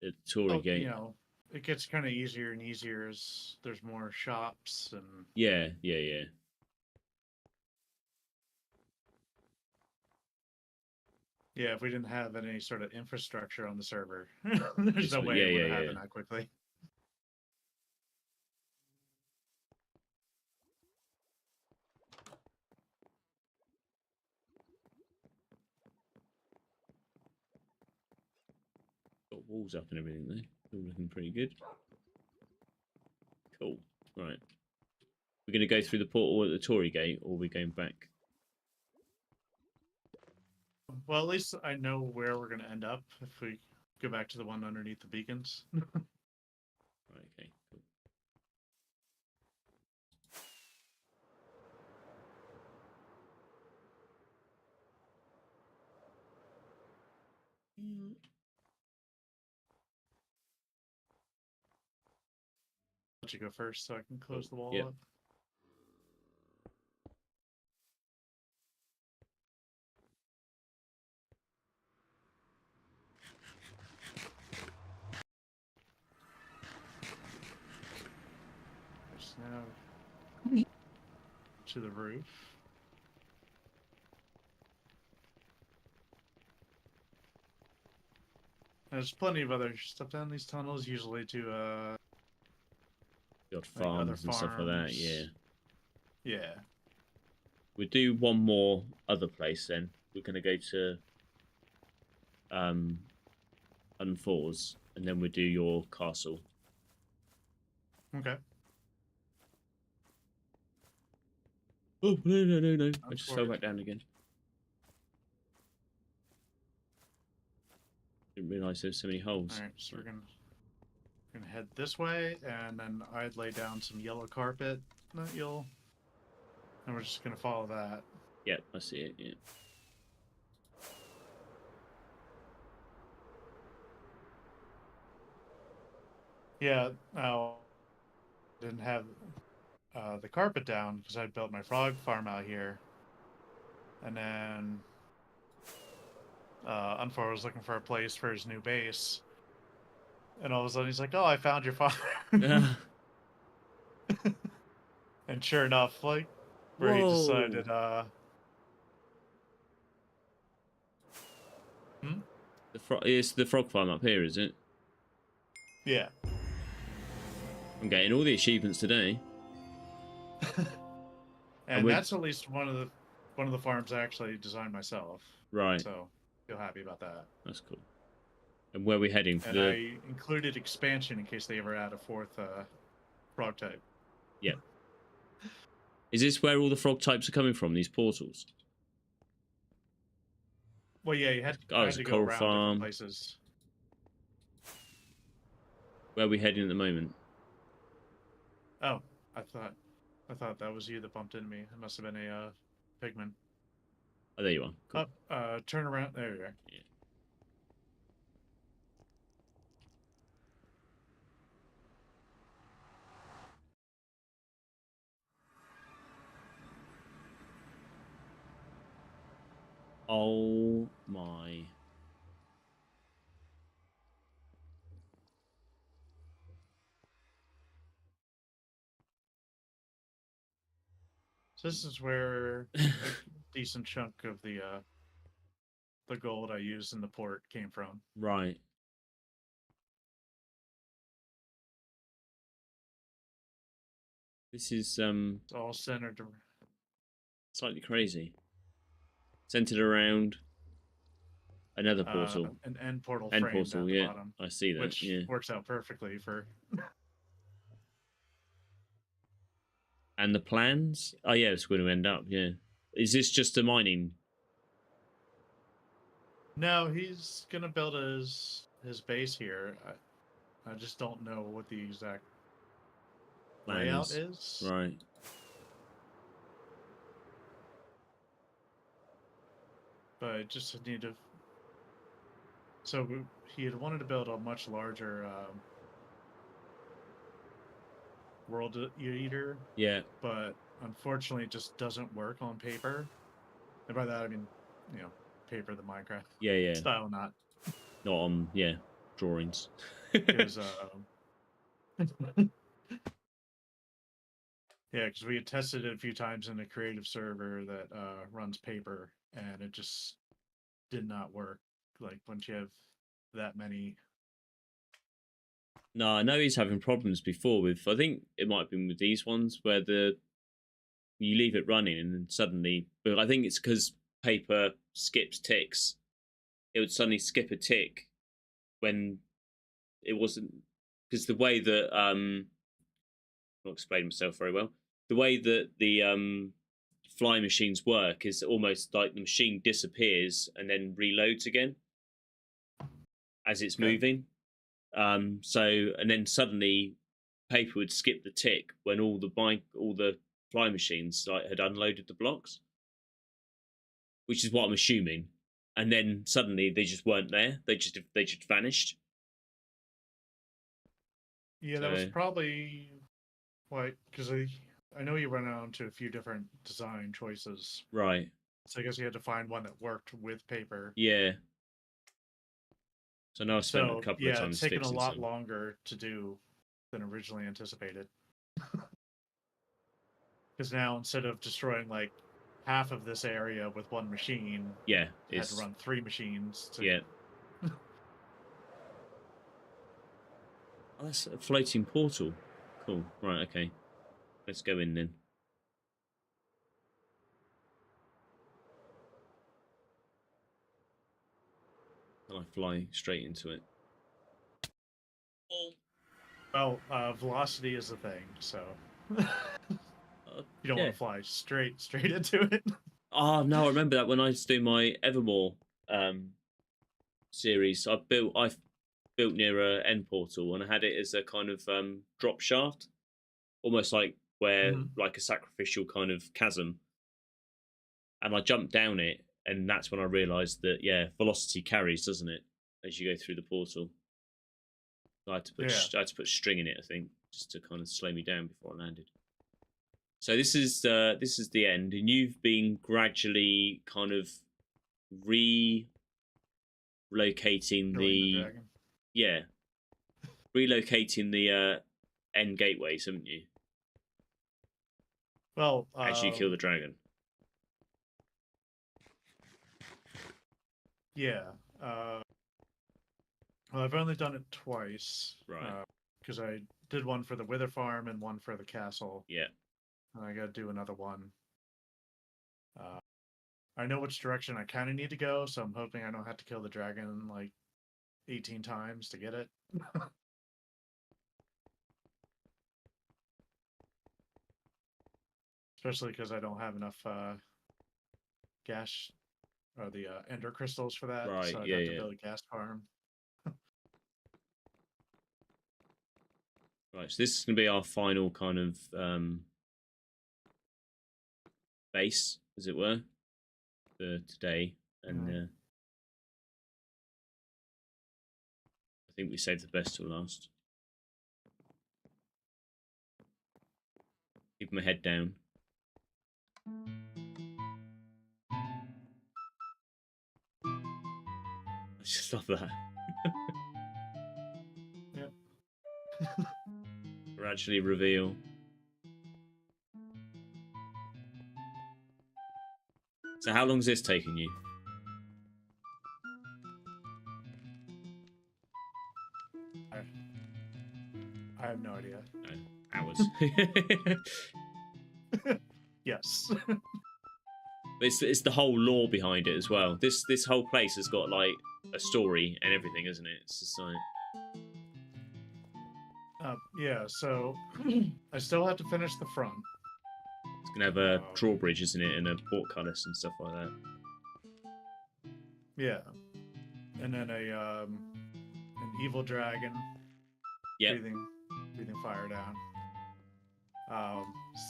The Tory gate. You know, it gets kind of easier and easier as there's more shops and... Yeah. Yeah, if we didn't have any sort of infrastructure on the server, there's no way it would have happened that quickly. walls up and everything though. All looking pretty good. Cool. Right. We're going to go through the portal at the Tory Gate, or are we going back? Well, at least I know where we're going to end up if we go back to the one underneath the beacons. Right, okay, cool. Let you go first so I can close the wall Yep. up. Just now to the roof. There's plenty of other stuff down these tunnels, usually to Got like other farms and stuff like that, farms. yeah. Yeah. We'll do one more other place then. We're going to go to Unfours, and then we'll do your castle. Okay. Oh, no. I I'm just for fell it. back down again. Didn't realise there were so many holes. Alright, so we're gonna head this way, and then I'd lay down some yellow carpet that you'll, and we're just gonna follow that. Yep, I see it, yeah. Yeah, didn't have the carpet down because I built my frog farm out here, and then Unfor was looking for a place for his new base, and all of a sudden he's like, "Oh, I found your farm," and sure enough, like where he decided, It's the frog farm up here, is it? yeah. I'm getting all the achievements today. And that's at least one of the farms I actually designed myself. Right. So feel happy about that. That's cool. And where are we heading for and I included expansion in case they ever add a fourth frog type. Yep. Is this where all the frog types are coming from? These portals? Well, yeah, you had, Oh, had it's to a go coral around farm. different places. Where are we heading at the moment? Oh, I thought that was you that bumped into me. It must have been a pigman. Oh, there you are. Cool. Up, turn around. There you are. Yeah. Oh my. So this is where a decent chunk of the gold I used in the port came from. Right. This is It's all centered. slightly crazy. Centered around another portal. An end portal End frame portal, down yeah. the bottom, I see that. which Yeah. works out perfectly for. And the plans? Oh yeah, it's going to end up. Yeah. Is this just a mining? No, he's gonna build his base here. I just don't know what the exact layout is. Right. But I just need to. So he had wanted to build a much larger world eater. Yeah. But unfortunately, it just doesn't work on paper. And by that I mean, paper, the Minecraft Yeah. style, not on drawings. because yeah, because we had tested it a few times in a creative server that runs paper, and it just did not work. Like once you have that many. No, I know he's having problems before with. I think it might have been with these ones where you leave it running and then suddenly. But I think it's because paper skips ticks. It would suddenly skip a tick when it wasn't because the way that I'm not explaining myself very well. The way that the fly machines work is almost like the machine disappears and then reloads again as it's moving. So and then suddenly paper would skip the tick when all the fly machines like had unloaded the blocks, which is what I'm assuming. And then suddenly they just weren't there. They just vanished. Yeah, that was probably why, because I know you run out to a few different design choices. Right. So I guess you had to find one that worked with paper. Yeah. So now I spent a couple of times it's taken a lot some. longer to do than originally anticipated. Because now instead of destroying like half of this area with one machine, you had to run 3 machines. Yeah. Oh, that's a floating portal. Cool. Right, okay. Let's go in then. And I fly straight into it. Oh. Well, velocity is the thing, so you don't want to fly straight into it. Oh no, I remember that when I was doing my Evermore series. I built near a end portal and I had it as a kind of drop shaft, almost like where like a sacrificial kind of chasm. And I jumped down it, and that's when I realised that velocity carries, doesn't it, as you go through the portal. I had to put string in it, I think, just to kind of slow me down before I landed. So this is the end, and you've been gradually kind of relocating relocating the end gateways, haven't you? Well, as you kill the dragon. Yeah. Well, I've only done it twice. Right. Because I did one for the Wither Farm and one for the castle. Yeah. And I got to do another one. I know which direction I kind of need to go, so I'm hoping I don't have to kill the dragon like 18 times to get it. Especially because I don't have enough gas or the ender crystals for that. Right. So I'd have to build a gas farm. Right. So this is going to be our final kind of base, as it were, for today. And I think we saved the best till last. Keep my head down. I just love that. Yep. Gradually reveal. So how long is this taking you? I have no idea. Hours. Yes. It's the whole lore behind it as well. This whole place has got like a story and everything, isn't it? It's just like yeah. So I still have to finish the front. It's gonna have a drawbridge, isn't it, and a portcullis and stuff like that. Yeah, and then an evil dragon. Yeah. Breathing fire down.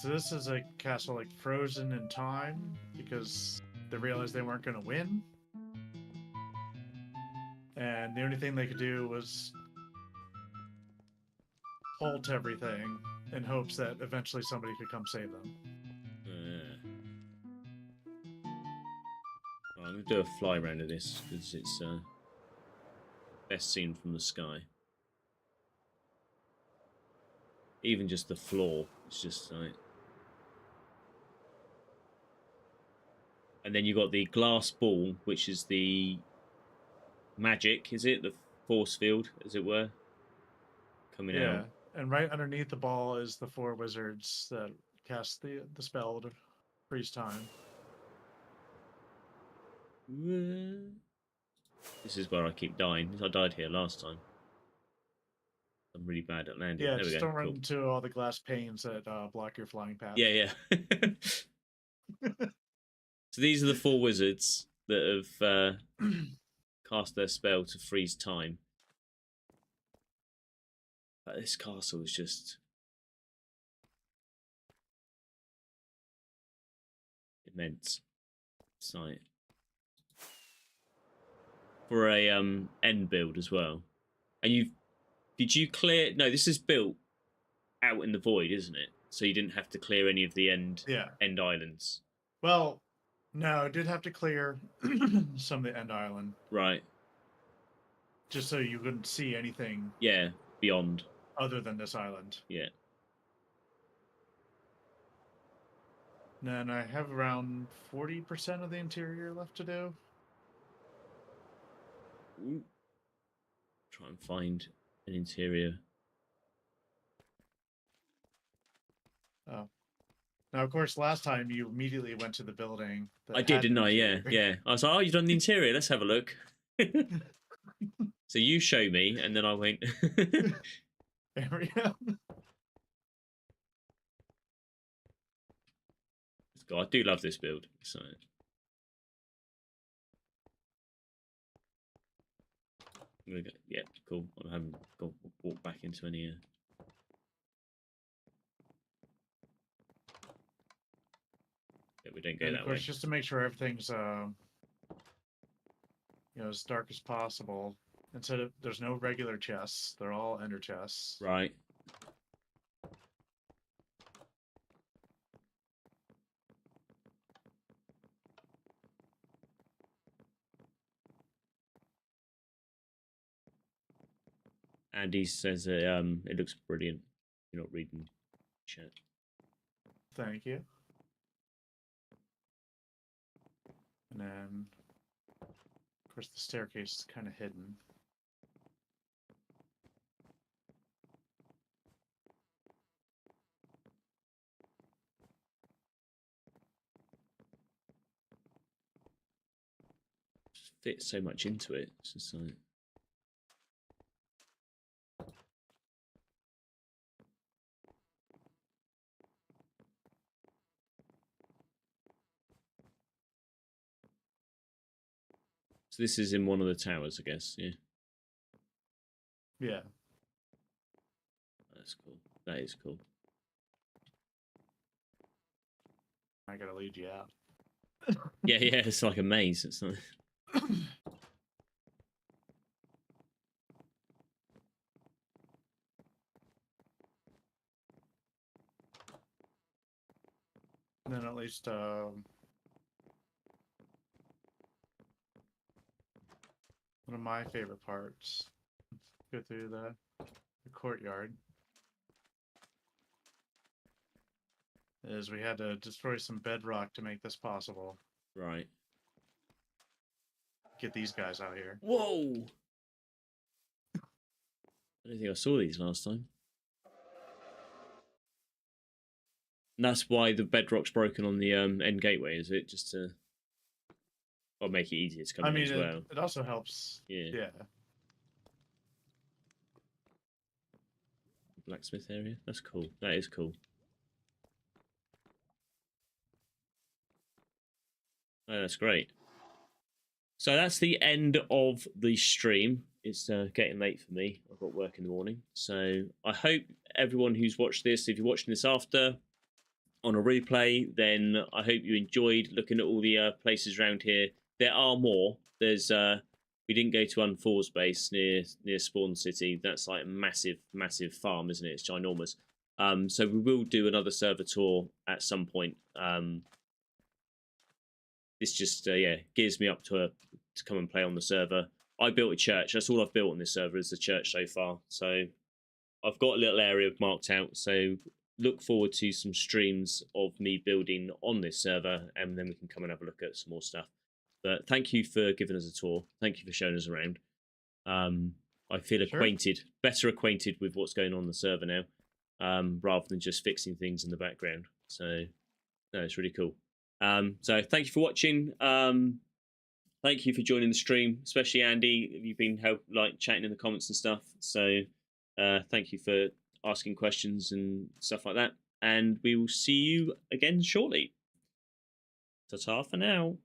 So this is a castle like frozen in time because they realized they weren't going to win, and the only thing they could do was halt everything in hopes that eventually somebody could come save them. Well, I'm going to do a fly round of this because it's best seen from the sky. Even just the floor, it's just like... And then you got the glass ball, which is the magic, is it? The force field, as it were, coming out. Yeah, and right underneath the ball is the 4 wizards that cast the spell to freeze time. This is where I keep dying. I died here last time. really bad at landing. Yeah, There we just go. don't run Cool. into all the glass panes that block your flying path. Yeah. So these are the 4 wizards that have cast their spell to freeze time. But this castle is just immense. Sight for a end build as well. And did you clear? No, this is built out in the void, isn't it? So you didn't have to clear any of the end islands. Well, no, I did have to clear some of the end island. Right. Just so you couldn't see anything. Yeah, beyond. Other than this island. Yeah. And then I have around 40% of the interior left to do. Ooh. Try and find an interior. Oh. Now, of course, last time you immediately went to the building. I did, didn't I? Yeah. I was like, oh, you've done the interior. Let's have a look. So you show me, and then I went. There we go. I do love this build. So. I'm gonna go. Yeah, cool. I haven't walked back into any. Yeah, we don't go And that of course, way. just to make sure everything's as dark as possible. Instead of there's no regular chests; they're all ender chests. Right. Andy says it looks brilliant. You're not reading chat. Thank you. And then, of course, the staircase is kind of hidden. Just fits so much into it. It's just like. So this is in one of the towers, I guess. Yeah. Yeah. That's cool. That is cool. I gotta lead you out. Yeah. It's like a maze. It's like. And then at least one of my favorite parts. Go through the courtyard. Is we had to destroy some bedrock to make this possible. Right. Get these guys out here. Whoa! I don't think I saw these last time. And that's why the bedrock's broken on the end gateway, is it? Just to make it easier to come in as well. It also helps. Yeah. Blacksmith area. That's cool. That is cool. Oh, that's great. So that's the end of the stream. It's getting late for me. I've got work in the morning. So I hope everyone who's watched this, if you're watching this after on a replay, then I hope you enjoyed looking at all the places around here. There are more. There's we didn't go to Unfor's base near Spawn City. That's like a massive farm, isn't it? It's ginormous. So we will do another server tour at some point. This just gears me up to come and play on the server. I built a church. That's all I've built on this server is the church so far. So I've got a little area marked out. So look forward to some streams of me building on this server, and then we can come and have a look at some more stuff. But thank you for giving us a tour. Thank you for showing us around. I feel better acquainted with what's going on the server now, rather than just fixing things in the background. So no, it's really cool. So thank you for watching. Thank you for joining the stream, especially Andy. You've been chatting in the comments and stuff. So Thank you for asking questions and stuff like that. And we will see you again shortly. Ta-ta for now.